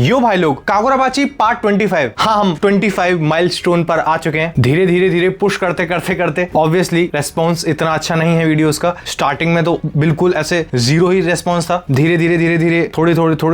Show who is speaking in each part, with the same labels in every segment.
Speaker 1: यो भाई लोग, कागुराबाची पार्ट 25। हाँ, हम 25 माइलस्टोन पर आ चुके हैं। धीरे धीरे धीरे पुश करते करते करते ऑब्वियसली रेस्पॉन्स इतना अच्छा नहीं है वीडियोस का। स्टार्टिंग में तो बिल्कुल ऐसे जीरो ही रेस्पॉन्स था। धीरे धीरे धीरे धीरे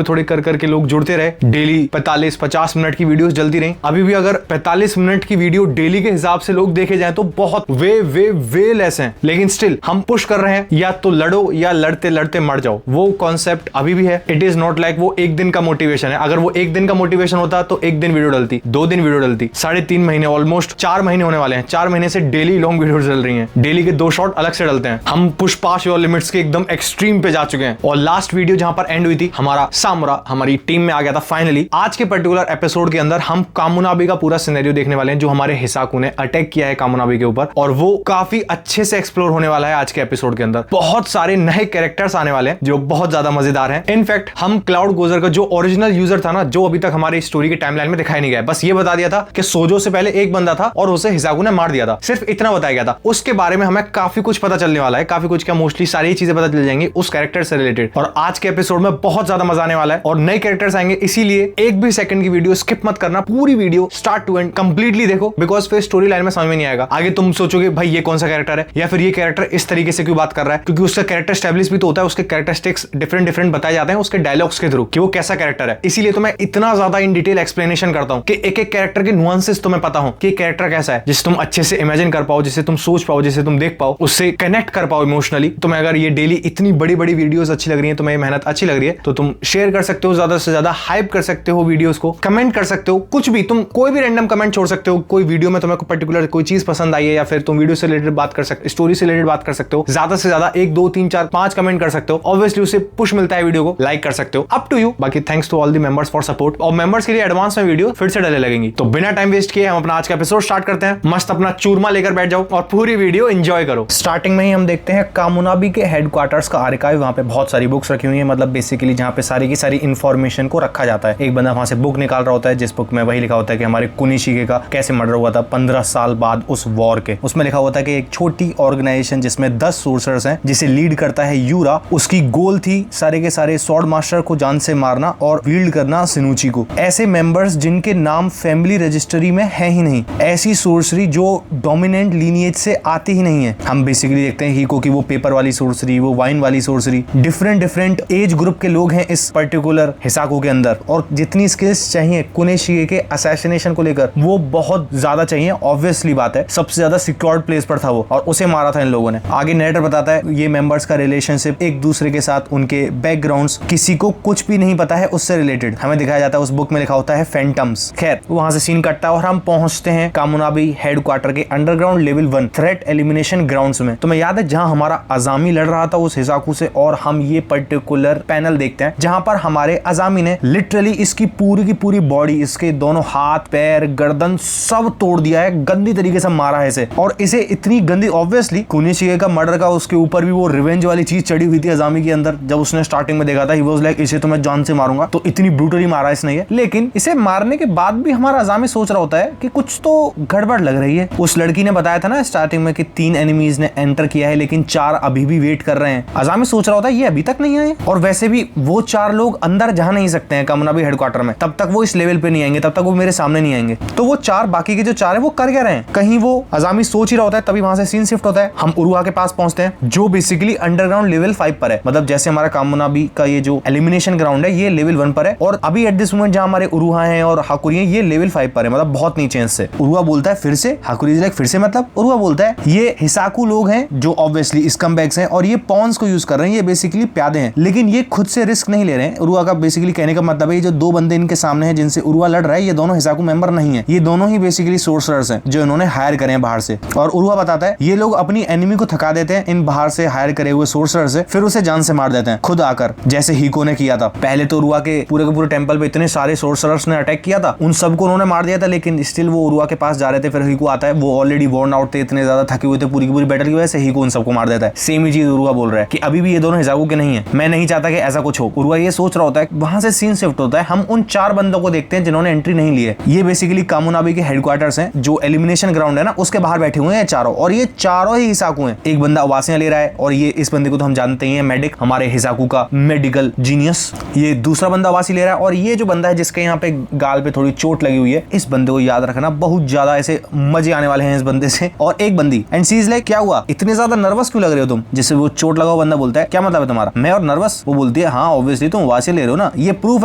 Speaker 1: थोड़े कर करके लोग जुड़ते रहे। डेली 45-50 मिनट की वीडियोस जल्दी रही। अभी भी अगर 45 मिनट की वीडियो डेली के हिसाब से लोग देखे जाए तो बहुत वे लेस हैं, लेकिन स्टिल हम पुश कर रहे हैं। या तो लड़ो या लड़ते लड़ते मर जाओ, वो कॉन्सेप्ट अभी भी है। इट इज नॉट लाइक वो एक दिन का मोटिवेशन है। अगर वो एक दिन का मोटिवेशन होता तो एक दिन वीडियो डलती, 2 दिन वीडियो डलती। 3.5 महीने, ऑलमोस्ट 4 महीने होने वाले हैं। 4 महीने से डेली लॉन्ग वीडियो चल रही हैं। डेली के 2 शॉट अलग से डलते हैं। हम पुश पास योर लिमिट्स के एकदम एक्सट्रीम पे जा चुके हैं। और लास्ट वीडियो जहां पर एंड हुई थी, हमारा सामुरा हमारी टीम में आ गया था फाइनली। आज के पर्टिकुलर एपिसोड के अंदर हम कामुनाबी का पूरा सिनेरियो देखने वाले हैं, जो हमारे हिसाकू ने अटैक किया है कामुनाबी के ऊपर। और वो काफी अच्छे से एक्सप्लोर होने वाला है आज के एपिसोड के अंदर। बहुत सारे नए कैरेक्टर्स आने वाले हैं जो बहुत ज्यादा मजेदार हैं। इनफैक्ट हम क्लाउड गोजर का जो ओरिजिनल यूजर था ना, जो अभी तक हमारी स्टोरी के टाइमलाइन में दिखाई नहीं गया, बस ये बता दिया था कि सोजो से पहले एक बंदा था और उसे हिसाकू ने मार दिया था। सिर्फ इतना बताया गया था। उसके बारे में हमें काफी कुछ पता चलने वाला है। काफी कुछ क्या, मोस्टली सारी चीजें पता चल जाएंगी उस कैरेक्टर से रिलेटेड। और आज के एपिसोड में बहुत ज्यादा मजा आने वाला है और नए कैरेक्टर्स आएंगे। इसीलिए एक भी सेकंड की वीडियो स्किप मत करना। पूरी video start to end completely देखो, बिकॉज फिर स्टोरी लाइन में समझ में नहीं आएगा। आगे तुम सोचोगे भाई ये कौन सा कैरेक्टर है, या फिर ये कैरेक्टर इस तरीके से क्यों बात कर रहा है, क्योंकि उसका कैरेक्टर स्टैब्लिश भी तो होता है। उसके कैरेक्टरिस्टिक्स डिफरेंट बताए जाते हैं उसके डायलॉग्स के थ्रू कि वो कैसा कैरेक्टर है। इसीलिए तो मैं इतना ज्यादा इन डिटेल एक्सप्लेनेशन करता हूं कि एक एक कैरेक्टर के नुआंसेस तुम्हें पता हो कि कैरेक्टर कैसा है, जिसे तुम अच्छे से इमेजिन कर पाओ, जिसे तुम सोच पाओ, जिसे तुम देख पाओ, उससे कनेक्ट कर पाओ इमोशनली। तुम्हें अगर ये डेली इतनी बड़ी वीडियोस अच्छी लग रही है, तुम्हें मेहनत अच्छी लग रही है, तो तुम शेयर कर सकते हो, ज्यादा से ज्यादा हाइप कर सकते हो वीडियोस को, कमेंट कर सकते हो, कुछ भी, तुम कोई भी रैंडम कमेंट छोड़ सकते हो। कोई वीडियो में तुम्हें पर्टिकुलर कोई चीज पसंद आई है, या फिर तुम वीडियो से रिलेटेड बात कर सकते, स्टोरी से रिलेटेड बात कर सकते हो। ज्यादा से ज्यादा 1, 2, 3, 4, 5 कमेंट कर सकते हो। ऑब्वियसली उससे पुश मिलता है, वीडियो को लाइक कर सकते हो। Up to you. बाकी thanks to all the members for support. और मेंबर्स के लिए एडवांस में वीडियो फिर से डले लगेंगी। तो बिना टाइम वेस्ट किए हम अपना आज का एपिसोड स्टार्ट करते हैं। मस्त अपना चूरमा लेकर बैठ जाओ और पूरी वीडियो एंजॉय करो। स्टार्टिंग में ही हम देखते हैं कामुनाबी के हेडक्वार्टर्स का आर्काइव। वहां पे बहुत सारी बुक्स रखी हुई है, मतलब बेसिकली जहां पे सारी की सारी इंफॉर्मेशन को रखा जाता है। एक बंदा वहां से बुक निकाल रहा होता है, जिस बुक में वही लिखा होता है कि हमारे कुनिशिगे का कैसे मर्डर हुआ था 15 साल बाद उस वॉर के। उसमें लिखा होता है कि एक छोटी ऑर्गेनाइजेशन जिसमें 10 सोर्सर्स हैं, जिसे लीड करता है यूरा, उसकी गोल थी सारे के सारे स्वॉर्ड मास्टर को जान से मारना और वील्ड करना सिनुची को। ऐसे मेंबर्स जिनके नाम फैमिली रजिस्ट्री में है ही नहीं, ऐसी सोर्सरी जो डोमिनेंट लीनिएज से आती ही नहीं है। हम बेसिकली देखते हैं हीको की वो पेपर वाली सोर्सरी, वो वाइन वाली सोर्सरी। डिफरेंट एज ग्रुप के लोग हैं इस पर्टिकुलर हिसाकू के अंदर, और जितनी स्किल्स चाहिए कुनिशिगे के असैसिनेशन को लेकर वो बहुत ज्यादा चाहिए। ऑब्वियसली बात है, सबसे ज्यादा सिक्योर्ड प्लेस पर था वो, और उसे मारा था इन लोगों ने। आगे नरेटर बताता है ये मेंबर्स का रिलेशनशिप एक दूसरे के साथ, उनके बैकग्राउंड्स, किसी को कुछ भी नहीं पता है उससे रिलेटेड। हमें दिखाया जाता है, उस बुक में लिखा होता है फैंटम्स। खैर, वहां से सीन कटता है और हम पहुंचते हैं कामुनाबी हेडक्वार्टर के underground level 1 threat elimination grounds में। तुम्हें याद है जहां हमारा अजामी लड़ रहा था उस हिसाकू से, और हम ये पर्टिकुलर पैनल देखते हैं जहां पर हमारे अजामी ने लिटरली इसकी पूरी की पूरी बॉडी, इसके दोनों हाथ, पैर, गर्दन सब तोड़ दिया है। गंदी तरीके से मारा है इसे, और इसे इतनी गंदी, ऑब्वियसली कुनिशिगे का मर्डर का उसके ऊपर भी वो रिवेंज वाली चीज चढ़ी हुई थी अजामी के अंदर। जब उसने स्टार्टिंग में देखा था, ही वाज लाइक इसे तो मैं जान से मारूंगा, तो इतनी ब्रूटली मारा इसने ये। लेकिन इसे मारने के बाद भी हमारा अजामी सोच रहा होता है कि कुछ तो गड़बड़ लग रही है। उस लड़की ने बताया था ना स्टार्टिंग में कि 3 एनिमीज ने एंटर किया है, लेकिन 4 अभी भी वेट कर रहे हैं। अजामी सोच रहा होता है ये अभी तक नहीं आए, और वैसे भी वो 4 लोग अंदर जा नहीं सकते हैं कामुनाबी हेडक्वार्टर में। तब तक वो इस लेवल पे नहीं आएंगे, तब तक वो मेरे सामने नहीं आएंगे। तो वो 4 बाकी के जो 4 है वो कर क्या रहे हैं, कहीं वो अजामी सोच ही रहा होता है। तभी वहां से सीन शिफ्ट होता है। हम उरुआ के पास पहुंचते हैं, जो बेसिकली अंडरग्राउंड लेवल 5 पर है। मतलब जैसे हमारा कामुनाबी का ये जो एलिमिनेशन ग्राउंड है ये लेवल 1 पर है, और अभी एट दिस मोमेंट जहां हमारे उरुहा हैं और हाकुरी हैं ये लेवल 5 पर है, मतलब बहुत नीचे से। उरुआ बोलता है फिर से, हाकुरी लाइक फिर से, मतलब उरुआ बोलता है ये हिसाकू लोग हैं जो ऑब्वियसली स्कमबैग्स हैं, और ये पॉन्स को यूज कर रहे हैं, ये बेसिकली प्यादे हैं, लेकिन ये खुद से रिस्क नहीं ले रहे हैं। उरुआ का बेसिकली कहने का मतलब है, ये जो 2 बंदे इनके सामने हैं जिनसे उरुआ लड़ रहा है, ये दोनों हिसाकू मेंबर नहीं है। ये दोनों ही बेसिकली सोर्सरर्स हैं जो इन्होंने हायर करे हैं बाहर से। और उरुआ बताता है ये लोग अपनी एनिमी को थका देते हैं इन बाहर से हायर करे हुए सोर्सरर से, फिर उसे जान से मार देते हैं खुद आकर, जैसे हीको ने किया था। पहले तो उरुआ के पूरे टेंपल पे इतने सारे सोर्सरर्स ने अटैक किया था, उन सबको उन्होंने मार दिया था, लेकिन स्टिल वो उरुआ के पास जा रहे थे। फिर हीको आता है, वो ऑलरेडी वॉर्न आउट थे, इतने ज्यादा थके हुए थे पूरी की पूरी बैटल की वजह से। हीको उन सबको मार देता है। सेम ही चीज उरुआ बोल रहा है कि अभी भी ये दोनों हिसाकू के नहीं है। मैं नहीं चाहता कि ऐसा कुछ हो। उरुआ ये सोच रहा होता है। वहां से सीन शिफ्ट होता है, हम उन 4 बंदों को देखते हैं जिन्होंने एंट्री नहीं ली है। ये बेसिकली कामुनाबी के हेडक्वार्टर्स हैं, जो एलिमिनेशन ग्राउंड है ना उसके बाहर बैठे हुए हैं चारों, और ये चारों ही हिसाकू हैं। एक बंदा आवासियां ले रहा है, और ये इस बंदे को तो हम जानते ही हैं, मेडिक, हमारे हिसाकू का मेडिकल जीनियस। ये दूसरा बंदा आवासी ले रहा है, और ये जो बंदा है जिसके यहाँ पे गाल पे थोड़ी चोट लगी हुई है, इस बंदे को याद रखना, बहुत ज्यादा ऐसे मजे आने वाले हैं इस बंदे से। और एक बंदी एंड सी इज लाइक क्या हुआ, इतने ज्यादा नर्वस क्यों लग रहे हो तुम? जिससे वो चोट लगा हुआ बंदा बोलता है क्या मतलब है तुम्हारा? मैं और नर्वस? वो बोलती है हाँ ऑब्वियसली तुम उबासी ले रहे हो ना, ये प्रूफ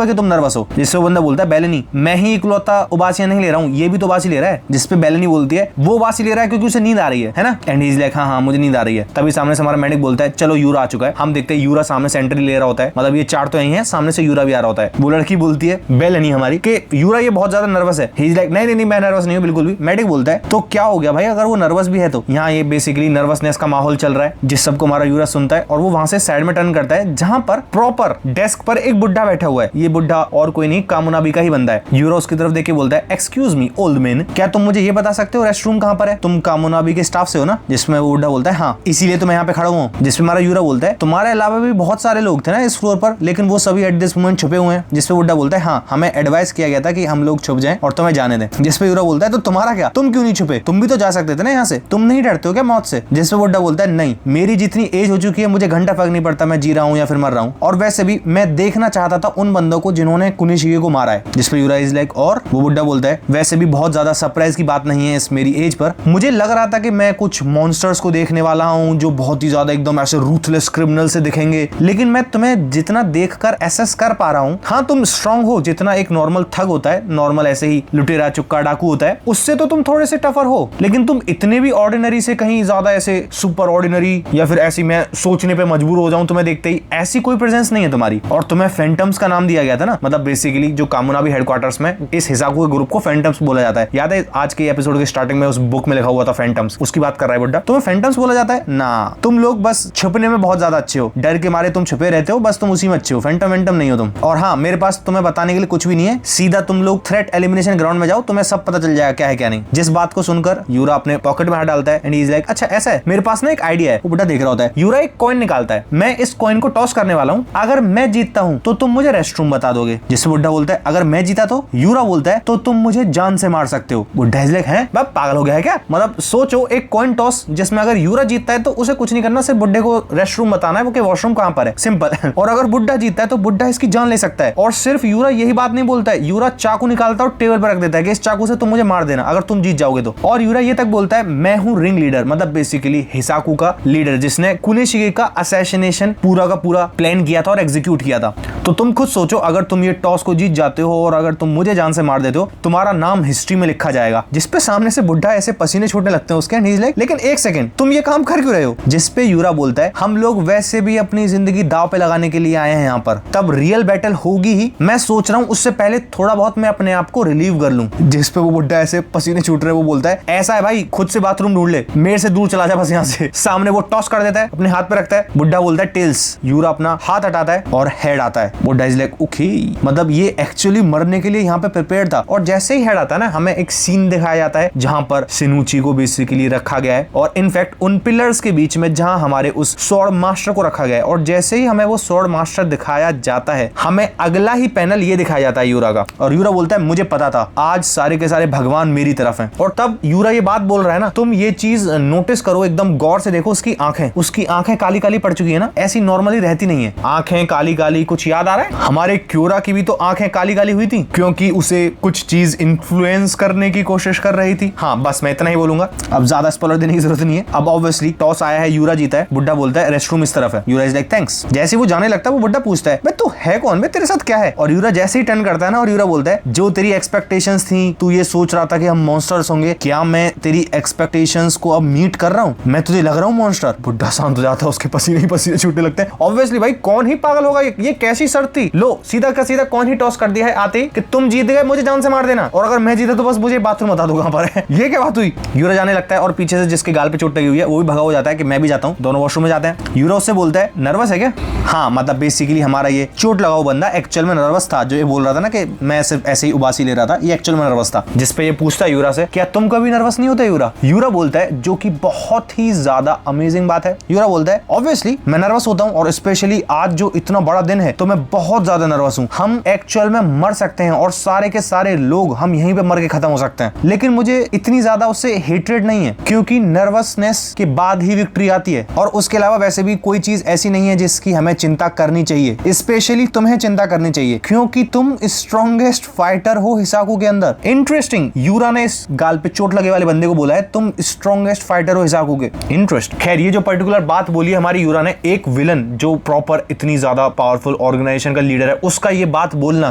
Speaker 1: है कि तुम नर्वस हो। जिससे वो बंदा बोलता है बेलेनी, मैं ही इकलौता उबासियां नहीं ले रहा हूँ, ये भी तो उबासी ले रहा है। जिसपे बेलेनी बोलती है वो उबासी ले रहा है क्योंकि उसे नींद आ रही है ना। एंड ही इज लाइक हाँ मुझे नींद आ रही है। तभी सामने से हमारा मेडिक बोलता है चलो यूरा आ चुका है। हम देखते हैं यूरा सामने से एंट्री ले रहा होता है, मतलब ये चार तो यही है, सामने से यूरा भी आ रहा होता है। वो लड़की बोलती है बेलेनी हमारी कि यूरा ये बहुत ज्यादा नर्वस है। ही इज लाइक नहीं मैं नर्वस नहीं हूँ बिल्कुल भी। मेडिक बोलता है तो क्या हो गया भाई अगर वो नर्वस भी है तो? यहाँ ये बेसिकली नर्वसनेस का माहौल चल रहा है जिस सबको हमारा यूरा सुनता है और वो वहां से साइड में टर्न करता है जहां पर प्रॉपर डेस्क पर एक बुढ़ा बैठा हुआ है। ये बुढ़ा और कोई नहीं कामुनाबी का ही बंदा है। यूरा उसकी तरफ देख के बोलता है एक्सक्यूज मी ओल्ड मैन, क्या तुम मुझे ये बता सकते हो रेस्टरूम कहाँ पर है? तुम कामुनाबी के स्टाफ से हो ना? जिसमें वो बुढ़ा बोलता है हाँ इसीलिए तो मैं यहाँ पे खड़ा हूँ। जिसमें हमारा यूरा बोलता है तुम्हारे अलावा भी बहुत सारे लोग थे ना इस फ्लोर पर, लेकिन वो सभी एट दिस मोमेंट छुपे हुए हैं। जिसपे बुढ़ा बोलता है हाँ हमें एडवाइस किया गया था कि हम लोग छुप जाएं और तुम्हें जाने दें। जिसपे यूरा बोलता है तो तुम्हारा क्या, तुम क्यों नहीं छुपे? तुम भी तो जा सकते थे ना यहाँ से, तुम नहीं डरते हो क्या मौत से? जिसपे बुढ़ा बोलता है नहीं मेरी जितनी एज हो चुकी है मुझे घंटा फर्क नहीं पड़ता मैं जी रहा हूँ या फिर मर रहा हूँ, और वैसे भी मैं देखना चाहता था उन बंदों को जिन्होंने कुनिशिगे को मारा है। जिसपे यूरा इज लाइक और वो बुढ़ा बोलता है वैसे भी बहुत ज्यादा सरप्राइज की बात नहीं है इस मेरी एज पर, मुझे लग रहा था कि मैं कुछ मॉन्स्टर्स को देखने वाला हूँ जो बहुत ही ज्यादा एकदम ऐसे रूथलेस क्रिमिनल से दिखेंगे, लेकिन मैं तुम्हें जितना देखकर एसेस कर पा रहा हूँ, हाँ तुम स्ट्रांग हो जितना एक नॉर्मल थग होता है, नॉर्मल ऐसे ही लुटेरा चुक्का डाकू होता है उससे तो तुम थोड़े से टफर हो, लेकिन तुम इतने भी ऑर्डिनरी से कहीं ज्यादा ऐसे सुपर ऑर्डिनरी या फिर ऐसी मैं सोचने पे मजबूर हो जाऊं तुम्हें देखते ही, ऐसी कोई प्रेजेंस नहीं है तुम्हारी। और तुम्हें फैंटम्स का नाम दिया गया था ना, मतलब बेसिकली जो कामुनाबी हेडक्वार्टर्स में इस हिसाकू के ग्रुप को फैंटम्स बोला जाता है। याद है आज के एपिसोड के स्टार्टिंग में उस बुक में लिखा हुआ था फैंटम्स, उसकी बात कर रहा है बुड्ढा। तुम्हें फैंटम्स बोला जाता है ना, तुम लोग बस छुपने में बहुत ज्यादा अच्छे हो, डर के मारे तुम छुपे रहते हो, बस तुम उसी में अच्छे हो, फैंटम वेंटम नहीं हो तुम। और हाँ मेरे पास तुम्हें बताने के लिए कुछ भी नहीं है, सीधा तुम लोग थ्रेट एलिमिनेशन ग्राउंड में जाओ, तुम्हें सब पता चल जाएगा क्या है क्या नहीं। जिस बात को सुनकर यूरा अपने पॉकेट में हाथ डालता है एंड ही इज लाइक अच्छा ऐसा है, मेरे पास ना एक आइडिया है। वो बुड्ढा देख रहा होता है। यूरा एक कॉइन निकालता है, मैं इस कॉइन को टॉस करने वाला हूँ, अगर मैं जीतता हूँ तो तुम मुझे रेस्टरूम बता दोगे। जिससे बुड्ढा बोलता है अगर मैं जीता तो? यूरा बोलता है तो तुम मुझे जान से मार सकते हो। बुड्ढा इज लाइक है पागल हो गया है क्या? मतलब सोचो एक कॉइन टॉस जिसमें अगर यूरा जीतता है तो उसे कुछ नहीं करना, सिर्फ बुड्ढे को रेस्टरूम बताना है वो कि वॉशरूम कहाँ पर है, सिंपल। और अगर बुड्ढा जीतता है तो बुड्ढा इसकी जान ले सकता है। और सिर्फ यूरा यही बात नहीं बोलता है, यूरा चाकू निकालता है और टेबल पर रख देता है कि इस चाकू से तुम मुझे मार देना अगर तुम जीत जाओगे तो। और यूरा ये तक बोलता है मैं हूँ रिंग लीडर, मतलब बेसिकली हिसाकू का लीडर जिसने कुनिशिगे का असैसिनेशन पूरा का पूरा प्लान किया था और एग्जीक्यूट किया था। तो तुम खुद सोचो अगर तुम ये टॉस को जीत जाते हो और अगर तुम मुझे जान से मार देते हो तुम्हारा नाम हिस्ट्री में लिखा जाएगा। जिसपे सामने से बुड्ढा ऐसे पसीने छूटने लगते हैं उसके, लेकिन एक सेकंड तुम ये काम कर क्यों रहे हो? जिसपे यूरा बोलता है हम लोग वैसे भी अपनी जिंदगी दाव पे लगाने के लिए आए हैं यहाँ पर, तब रियल बैटल होगी ही, मैं सोच रहा हूँ उससे पहले थोड़ा बहुत मैं अपने आप को रिलीव कर लूं। जिसपे वो बुड्ढा ऐसे पसीने छूट रहे वो बोलता है ऐसा है भाई खुद से बाथरूम ढूंढ ले, मेरे से दूर चला जा बस यहाँ से। सामने वो टॉस कर देता है, अपने हाथ पे रखता है, बुड्ढा बोलता है टेल्स, यूरा अपना हाथ हटाता है और हेड आता है। बुड्ढा इज लाइक ओके, मतलब ये एक्चुअली मरने के लिए यहाँ पे प्रिपेयर था। और जैसे ही हेड आता है ना हमें एक सीन दिखाया जाता है जहां पर सिनुची को बेसिकली रखा गया है और इनफैक्ट उन पिलर्स के बीच में जहां हमारे उस स्वॉर्ड मास्टर को रखा गया है। और जैसे ही हमें वो स्वॉर्ड मास्टर दिखाया जाता है हमें अगला ही पैनल ये दिखाया जाता है यूरा का, और यूरा बोलता है मुझे पता था आज सारे के सारे भगवान मेरी तरफ हैं। और तब यूरा ये बात बोल रहा है ना, तुम ये चीज नोटिस करो, एकदम गौर से देखो उसकी आंखें काली काली पड़ चुकी है ना, ऐसी नॉर्मली रहती नहीं है, आंखें काली काली। कुछ याद आ रहा है? हमारे क्योरा की भी तो आंखें काली काली हुई थी क्योंकि उसे कुछ चीज इन्फ्लुएंस करने की कोशिश कर रही थी। हाँ बस मैं इतना ही बोलूंगा, अब ज्यादा स्पॉइलर देने की जरूरत नहीं है। अब ऑब्वियसली टॉस आया है, यूरा जीता है, बुड्ढा बोलता है रेस्टरूम इस तरफ है। यूरा इज लाइक थैंक्स। जैसे वो जाने लगता है वो बुड्ढा पूछता है तू है कौन, तेरे साथ क्या है? और यूरा जैसे ही टर्न करता है ना और यूरा बोलता है जो तेरी एक्सपेक्टेशंस थी, तू ये सोच रहा था कि हम मॉन्स्टर्स होंगे, क्या मैं तेरी एक्सपेक्टेशंस को अब मीट कर रहा हूँ? मैं तुझे लग रहा हूँ मॉन्स्टर? बुड्ढा शांत हो जाता है, उसके पसीने ही पसीने छूटने लगते हैं। ऑब्वियसली भाई कौन ही पागल होगा, ये कैसी शर्त थी? लो सीधा का सीधा कौन ही टॉस कर दिया है आते कि तुम जीत गए, मुझे जान से मार देना, और अगर मैं जीता तो बस मुझे बाथरूम बता दो कहां पर है। ये क्या बात हुई? यूरा जाने लगता है और पीछे से जिसके गाल पे चोट लगी हुई है वो भी भगा हो जाता है कि मैं भी जाता हूँ। दोनों वॉशरूम में जाते हैं। यूरा उससे बोलता है नर्वस है क्या? हाँ मतलब बेसिकली हमारा ये चोट लगा हुआ बंदा एक्चुअल में नर्वस था, जो ये बोल रहा था ना कि मैं सिर्फ ऐसे ही उबासी ले रहा था, ये एक्चुअल में नर्वस था। जिसपे ये पूछता है यूरा से क्या तुम कभी नर्वस नहीं होते यूरा? यूरा बोलता है जो कि बहुत ही ज्यादा अमेजिंग बात है। यूरा बोलता है ऑब्वियसली मैं नर्वस होता हूँ और स्पेशली आज जो इतना बड़ा दिन है तो मैं बहुत ज्यादा नर्वस हूँ। हम एक्चुअल में मर सकते हैं और सारे के सारे लोग हम यहीं पे मर के खत्म हो सकते हैं, लेकिन मुझे इतनी ज्यादा उससे हेट्रेड नहीं है क्योंकि नर्वसनेस के बाद ही विक्ट्री आती है। और उसके अलावा वैसे भी कोई चीज ऐसी नहीं है जिसकी हमें चिंता करनी चाहिए, स्पेशली तुम्हें चिंता करनी चाहिए।
Speaker 2: चाहिए क्योंकि तुम स्ट्रॉन्गेस्ट फाइटर हो हिसाकू के अंदर। इंटरेस्टिंग, यूरा ने इस गाल पे चोट लगे वाले बंदे को बोला है तुम स्ट्रॉन्गेस्ट फाइटर हो हिसाकू के। इंटरेस्ट। खैर ये जो पर्टिकुलर बात बोली हमारी यूरा ने, एक विलन जो प्रॉपर इतनी ज्यादा पावरफुल ऑर्गेनाइजेशन का लीडर है उसका ये बात बोलना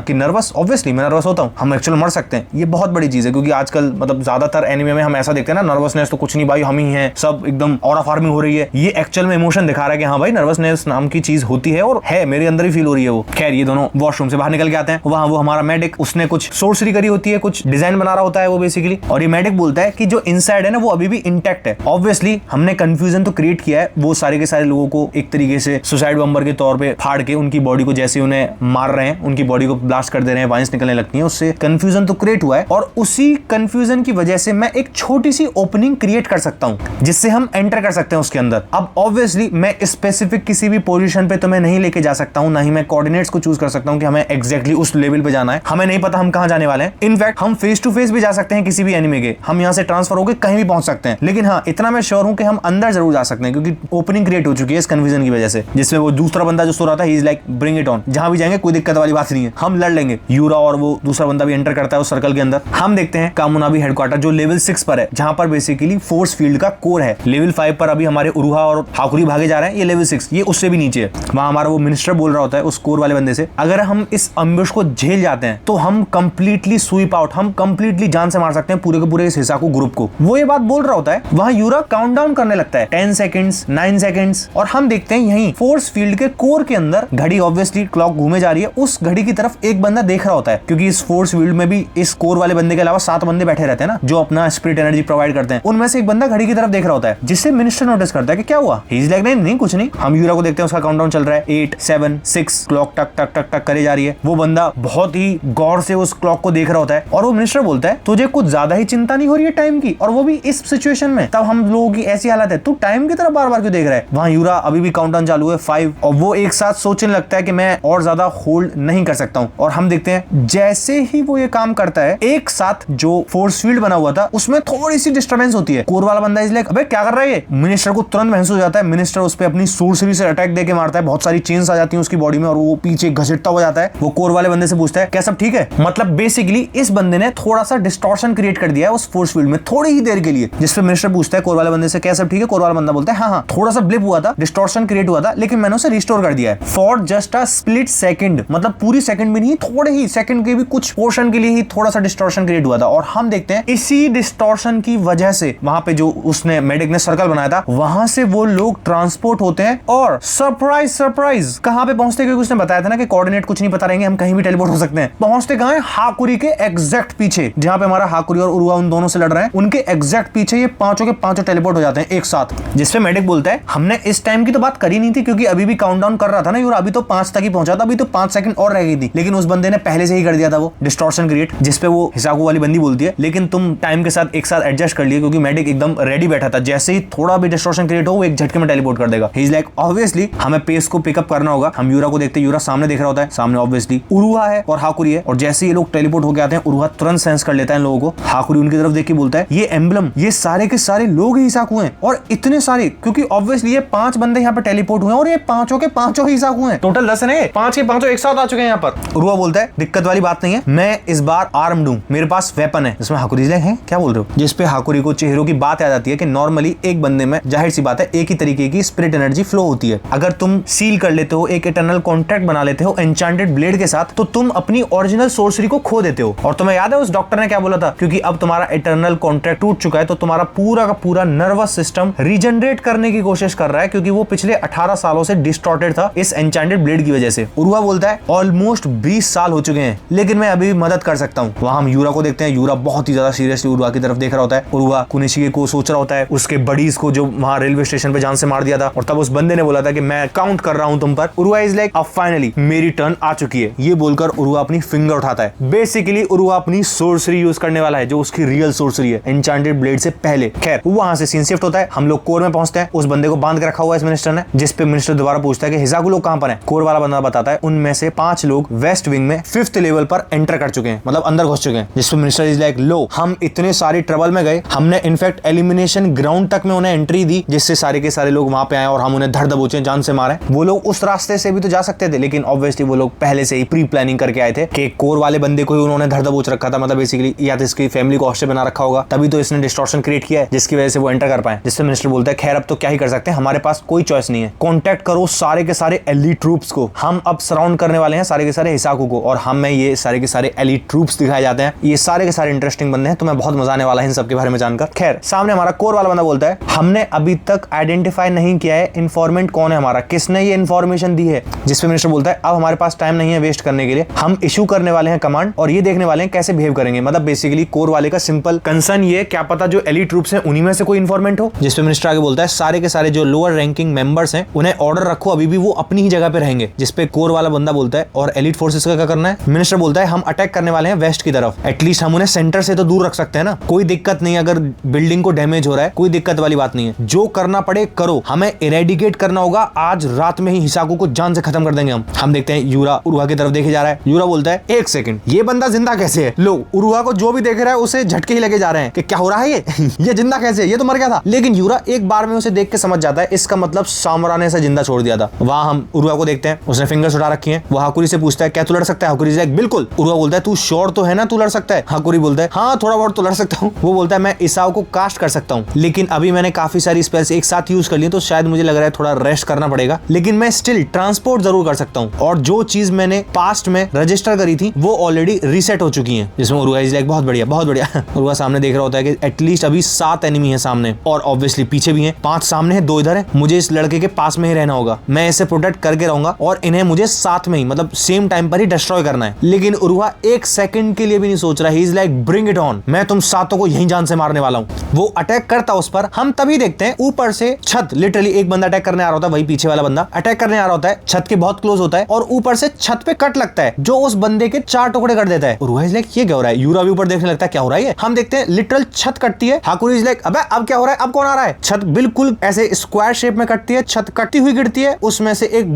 Speaker 2: कि नर्वस, ऑब्वियसली मैं नर्वस होता हूँ, हम एक्चुअली मर सकते हैं, ये बहुत बड़ी चीज है क्योंकि आजकल मतलब ज्यादातर एनिमे में हम ऐसा देखते हैं ना, नर्वसनेस तो कुछ नहीं भाई, हम ही हैं, सब एकदम ऑरा फार्मिंग हो रही है। ये एक्चुअल में इमोशन दिखा रहा है कि हाँ भाई नर्वसनेस नाम की चीज होती है और है, मेरे अंदर ही फील हो रही है वो। खैर ये दोनों वॉशरूम से बाहर निकल के आते हैं, वहां वो हमारा मेडिक, उसने कुछ सोर्सरी करी होती है, कुछ डिजाइन बना रहा होता है वो बेसिकली, और ये मेडिक बोलता है कि जो इनसाइड है ना वो अभी भी इंटैक्ट है। ऑब्वियसली हमने कंफ्यूजन तो क्रिएट किया है, वो सारे के सारे लोगों को एक तरीके से सुसाइड बम्बर के तौर पे फाड़ के उनकी बॉडी को जैसे उन्हें मार रहे हैं, उनकी बॉडी को ब्लास्ट कर दे रहे हैं, वाइंस निकलने लगती हैं, उससे कंफ्यूजन तो क्रिएट हुआ है और उसी कंफ्यूजन की वजह से मैं एक छोटी सी ओपनिंग क्रिएट कर सकता हूं जिससे हम एंटर कर सकते हैं उसके अंदर। अब ऑब्वियसली मैं स्पेसिफिक किसी भी पोजीशन पे तो मैं नहीं लेके जा सकता हूं, ना ही मैं कोऑर्डिनेट्स को चूज कर सकता हूं कि हमें एग्जैक्टली उस लेवल पे जाना है, हमें नहीं पता हम कहां जाने वाले हैं। इनफैक्ट हम फेस टू फेस भी जा सकते हैं किसी भी एनिमे के, हम यहां से ट्रांसफर होकर कहीं भी पहुंच सकते हैं, लेकिन हाँ इतना मैं श्योर हूं कि हम अंदर जरूर जा सकते हैं क्योंकि ओपनिंग क्रिएट हो चुकी है इस कंफ्यूजन की वजह से, जिसमें वो दूसरा बंदा जो सो रहा था ही is like bring it on, जहां भी जाएंगे कोई दिक्कत वाली बात नहीं है, हम लड़ लेंगे। यूरा और वो दूसरा बंदा भी एंटर करता है उस सर्कल के अंदर। हम देखते हैं कामुनाबी हेडक्वार्टर जो लेवल 6 पर है, जहां पर बेसिकली फोर्स फील्ड का कोर है। लेवल 5 पर अभी हमारे उरुहा और हाकुरी भागे जा रहे हैं, ये लेवल 6, ये उससे भी नीचे है। वहां हमारा वो मिनिस्टर बोल रहा होता है उस कोर वाले बंदे से, अगर हम इस अम्बुश को झेल जाते हैं तो हम कंप्लीटली स्वीप आउट, हम कंप्लीटली जान से मार सकते हैं पूरे के पूरे इस हिसाकू ग्रुप को। वो ये बात बोल रहा होता है, वहां यूरा काउंटडाउन करने लगता है 10 सेकंड्स, 9 सेकंड्स, और हम देखते हैं यहीं फोर्स फील्ड के कोर के अंदर घड़ी, ऑब्वियसली क्लॉक घूमे जा रही है, उस घड़ी की तरफ एक बंदा देख रहा होता है क्योंकि इस फोर्स फील्ड में भी इस कोर वाले बंदे के अलावा 7 बंदे बैठे रहते हैं ना जो अपना स्पिरिट एनर्जी प्रोवाइड करते हैं, उनमें से एक बंदा घड़ी की तरफ देख रहा होता है, जिससे मिनिस्टर नोटिस करता है कि क्या हुआ। ही इज लाइक नहीं कुछ नहीं। हम यूरा को देखते हैं उसका काउंटडाउन चल रहा है 8 7 6, क्लॉक टक टक टक टक करे जा रही है। वो बंदा बहुत ही गौर से उस क्लॉक को देख रहा होता है और वो मिनिस्टर बोलता है तुझे कुछ ज्यादा ही चिंता नहीं हो रही है टाइम की, और वो भी इस सिचुएशन में, तब हम लोगों की ऐसी हालत है, तू टाइम की तरफ बार बार क्यों देख रहा है। वहां यूरा अभी भी काउंटडाउन चालू है 5, और वो एक साथ सोचने लगता है कि मैं और ज्यादा होल्ड नहीं कर सकता हूं। और हम देखते हैं जैसे ही वो ये काम करता है, एक साथ जो फोर्स फील्ड बना हुआ था उसमें थोड़ी सी डिस्टर्बेंस होती है। कोर वाला बंदा इसलिए अबे क्या कर रहा है ये, मिनिस्टर को तुरंत महसूस हो जाता है। मिनिस्टर उस पर अपनी सोर्सरी से अटैक देके मारता है, बहुत सारी चेन्स आ जाती हैं उसकी बॉडी में और वो पीछे घसीटता हो जाता है। वो कोर वाले बंदे से पूछता है क्या सब ठीक है। मतलब बेसिकली इस बंदे ने थोड़ा सा डिस्टॉर्शन क्रिएट कर दिया है उस फोर्स फील्ड में थोड़ी ही देर के लिए, जिसपे मिनिस्टर पूछता है कोर वाले बंदे से क्या सब ठीक है। कोर वाला बंदा बोलता है हाँ थोड़ा सा ब्लिप हुआ था, डिस्टॉर्शन क्रिएट हुआ था, लेकिन मैंने उसे रिस्टोर कर दिया है for just a split second, मतलब पूरी सेकंड भी नहीं, थोड़े ही सेकंड के भी कुछ पोर्शन के लिए ही थोड़ा सा डिस्टॉर्शन क्रिएट हुआ था। और हम देखते हैं इसी डिस्टॉर्शन की वजह से वहां पे जो उसने मेडिक ने सर्कल बनाया था वहां से वो लोग ट्रांसपोर्ट होते हैं और सरप्राइज सरप्राइज कहां पे पहुंचते, क्योंकि उसने बताया था ना कि कोऑर्डिनेट कुछ नहीं पता रहेंगे, हम कहीं भी टेलीपोर्ट हो सकते हैं। पहुंचते कहां है, हाकुरी के एग्जैक्ट पीछे, जहां पे हमारा हाकुरी और उरुआ उन दोनों से लड़ रहे हैं, उनके एग्जैक्ट पीछे ये पांचों के पांचों टेलीपोर्ट हो जाते हैं एक साथ। जिसपे मेडिक बोलता है हमने इस टाइम की तो बात करी नहीं थी क्योंकि अभी भी काउंटडाउन कर रहा था ना यूरा, अभी तो 5 तक ही पहुंचा था, अभी तो 5 सेकंड और रह गई थी, लेकिन उस बंदे ने पहले से ही कर दिया था वो डिस्टॉर्शन क्रिएट। जिसपे वो हिसाकू वाली बंदी बोलती है लेकिन तुम टाइम के साथ एक साथ एडजस्ट कर लिए, क्योंकि मेडिक एकदम रेडी बैठा था, जैसे ही थोड़ा भी डिस्टॉर्शन क्रिएट हो वो एक झटके में टेलीपोर्ट कर देगा। ही इज लाइक ऑब्वियसली हमें पेस को पिकअप करना होगा। हम यूरा को देखते हैं, यूरा सामने देख रहा होता है, सामने ऑब्वियसली उरुहा है और हाकुरी है, और जैसे ये लोग टेलीपोर्ट होकर आते हैं उरुहा तुरंत सेंस कर लेता है इन लोगों को। हाकुरी उनकी तरफ देख के बोलता है ये एम्बलम, ये सारे के सारे लोग ही हिसाकू हैं, और इतने सारे, क्योंकि ऑब्वियसली ये 5 बंदे यहाँ पे टेलीपोर्ट हुए और ये पांचों के पांचों हिसाकू हैं, टोटल 10 है, 5 के 5 एक साथ आ चुके हैं यहाँ पर। उरुहा बोलता है दिक्कत वाली बात नहीं है, मैं इस बार आर्म्ड हूं, मेरे पास वेपन है। इसमें हाकुरी है क्या बोल रहे हो, जिसपे हाकुरी को चेहरों की बात आ जाती है कि नॉर्मली एक बंदे में जाहिर सी बात है एक ही तरीके की स्पिरिट एनर्जी फ्लो होती है। अगर तुम सील कर लेते हो, एक इटर्नल कॉन्ट्रैक्ट बना लेते हो एन्चेंटेड ब्लेड के साथ, तो तुम अपनी ओरिजिनल सोर्सरी को खो देते हो। और तुम्हें याद है उस डॉक्टर ने क्या बोला था, क्योंकि अब तुम्हारा इटर्नल कॉन्ट्रैक्ट टूट चुका है तो तुम्हारा पूरा का पूरा नर्वस सिस्टम रीजनरेट करने की कोशिश कर रहा है, क्योंकि वो पिछले 18 सालों से डिस्टॉर्टेड था इस एन्चेंटेड ब्लेड की वजह से। उरुहा बोलता है ऑलमोस्ट 20 साल हो चुके हैं लेकिन मैं अभी भी मदद कर सकता हूँ। वहां हम यूरा को देखते हैं, यूरा बहुत ही ज्यादा सीरियसली उरुहा की तरफ देख रहा होता है। उरुहा कुनिशिगे को सोच रहा होता है, उसके बडीज को जो वहां रेलवे स्टेशन पे जान से मार दिया था, और तब उस बंदे ने बोला था कि मैं काउंट कर रहा हूं तुम पर। उरुहा इज लाइक अब फाइनली मेरी टर्न आ चुकी है, ये बोलकर उरुहा अपनी फिंगर उठाता है। बेसिकली उरुहा अपनी सोर्सरी यूज करने वाला है जो उसकी रियल सोर्सरी है एन्चेंटेड ब्लेड से पहले। खैर वहां से सीन शिफ्ट होता है, हम लोग कोर में पहुंचते हैं। उस बंदे को बांध के रखा हुआ है इस मिनिस्टर ने, जिसपे मिनिस्टर दोबारा पूछता है कि हिसाकू लोग कहां पर हैं। कोर वाला बंदा बताता है उनमें से 5 लोग वेस्ट विंग में 5th लेवल पर एंटर कर चुके हैं, मतलब अंदर घुस चुके हैं। जिसपे मिनिस्टर इज लाइक लो हम इतने सारे ट्रबल में गए, हमने इनफैक्ट एलिमिनेशन ग्राउंड तक में उन्हें एंट्री दी, जिससे सारे के सारे लोग वहां पे आए और हम उन्हें धड़ दबोचे जान से मारे। वो लोग उस रास्ते से भी तो जा सकते थे, लेकिन ऑब्वियसली वो लोग पहले से ही प्री प्लानिंग करके आए थे कि कोर वाले बंदे को ही उन्होंने धर दबोच रखा था, मतलब बेसिकली या तो इसकी फैमिली को हॉस्टेज बना रखा होगा, तभी तो इसने डिस्टॉर्शन क्रिएट किया है जिसकी वजह से वो एंटर कर पाए। जिससे मिनिस्टर बोलता है खैर अब तो क्या ही कर सकते हैं, हमारे पास कोई चॉइस नहीं है, कॉन्टेक्ट करो सारे के सारे एलीट ट्रूप्स को, हम अब सराउंड करने वाले हैं सारे के सारे हिसाकू को, और हमें ये सारे के सारे एलीट ट्रूप्स दिखाए जाते हैं। ये सारे के सारे इंटरेस्टिंग बंदे हैं, तुम्हें बहुत मजा आने वाला है इन सब के बारे में जानकर। खैर सामने हमारा कोर वाला बंदा बोलता है हमने अभी तक आइडेंटिफाई नहीं किया है इन्फॉर्मेंट कौन है हमारा, किसने ये इन्फॉर्मेशन दी है। जिसपे मिनिस्टर बोलता है अब हमारे पास टाइम नहीं है वेस्ट करने के लिए, हम इशू करने वाले हैं कमांड और ये देखने वाले हैं कैसे बिहेव करेंगे। मतलब बेसिकली कोर वाले का सिंपल कंसर्न ये, क्या पता जो एलीट ट्रूप्स हैं उन्हीं में से कोई इन्फॉर्मेंट हो। जिसपे मिनिस्टर आगे बोलता है सारे के सारे जो लोअर रैंकिंग मेंबर्स हैं उन्हें ऑर्डर रखो, अभी भी वो अपनी ही जगह पे रहेंगे। जिसपे कोर वाला बंदा बोलता है और एलीट फोर्सेस का क्या करना है। मिनिस्टर बोलता है हम अटैक करने वाले हैं वेस्ट की तरफ, एटलीस्ट हम उन्हें सेंटर से तो दूर रख सकते हैं ना, कोई दिक्कत नहीं, अगर बिल्डिंग को डैमेज हो रहा है कोई दिक्कत वाली बात नहीं है, जो करना पड़े करो, हमें इरेडिकेट करना होगा, आज रात में ही हिसाकू को जान से खत्म कर देंगे हम देखते हैं यूरा उरुहा की तरफ देखे जा रहा है। यूरा बोलता है एक सेकंड ये बंदा जिंदा कैसे है। लो उरुहा को जो भी देख रहा है उसे झटके ही लगे जा रहे हैं कि क्या हो रहा है ये जिंदा कैसे है, ये तो मर गया था। लेकिन यूरा एक बार में उसे देख के समझ जाता है इसका मतलब सामरा ने इसे जिंदा छोड़ दिया था। वहां हम उरुहा को देखते हैं, उसने फिंगर्स उठा रखी हैं, वो हाकुरी से पूछता है क्या तू लड़ सकता है। हाकुरी से बिल्कुल। उरुहा बोलता है तू श्योर तो है ना तू लड़ सकता है। हाकुरी बोलता है हाँ थोड़ा बहुत तो लड़ सकता हूँ। वो बोलता है मैं इसाओ को कास्ट कर सकता हूँ, लेकिन अभी मैंने काफी सारी स्पेल्स एक साथ यूज कर ली तो शायद मुझे लग रहा है थोड़ा रेस्ट करना पड़ेगा, लेकिन मैं स्टिल ट्रांसपोर्ट जरूर कर सकता हूँ, और जो चीज मैंने पास्ट में रजिस्टर करी थी वो ऑलरेडी रीसेट हो चुकी है। जिसमें उरुहा इज लाइक बहुत बढ़िया बहुत बढ़िया। उरुहा सामने देख रहा होता है कि एटलीस्ट अभी 7 एनिमी है सामने, और ऑब्वियसली पीछे भी हैं, 5 सामने हैं 2 इधर है, मुझे इस लड़के के पास में ही रहना होगा, मैं इसे प्रोटेक्ट करके रहूंगा और इन्हें मुझे साथ में ही मतलब सेम टाइम पर ही डिस्ट्रॉय करना है। लेकिन उरुहा एक सेकंड के लिए भी नहीं सोच रहा, ही is like bring it on, मैं तुम सातों को यहीं जान से मारने वाला हूँ। वो अटैक करता उस पर, हम तभी देखते हैं ऊपर से छत, लिटरली एक बंदा अटैक करने आ रहा होता है, वही पीछे वाला बंदा अटैक करने आ रहा होता है, छत के बहुत क्लोज होता है और ऊपर से छत पे कट लगता है जो उस बंदे के 4 टुकड़े कर देता है। उरुहा इज लाइक ये क्या हो रहा है। यूरा भी ऊपर देखने लगता है क्या हो रहा है। हम देखते हैं लिटरल छत कटती है। हाकुरी इज लाइक अबे अब क्या हो रहा है, अब कौन आ रहा है। छत बिल्कुल ऐसे स्क्वायर शेप में कटती है, छत कटती हुई गिरती है, उसमें से एक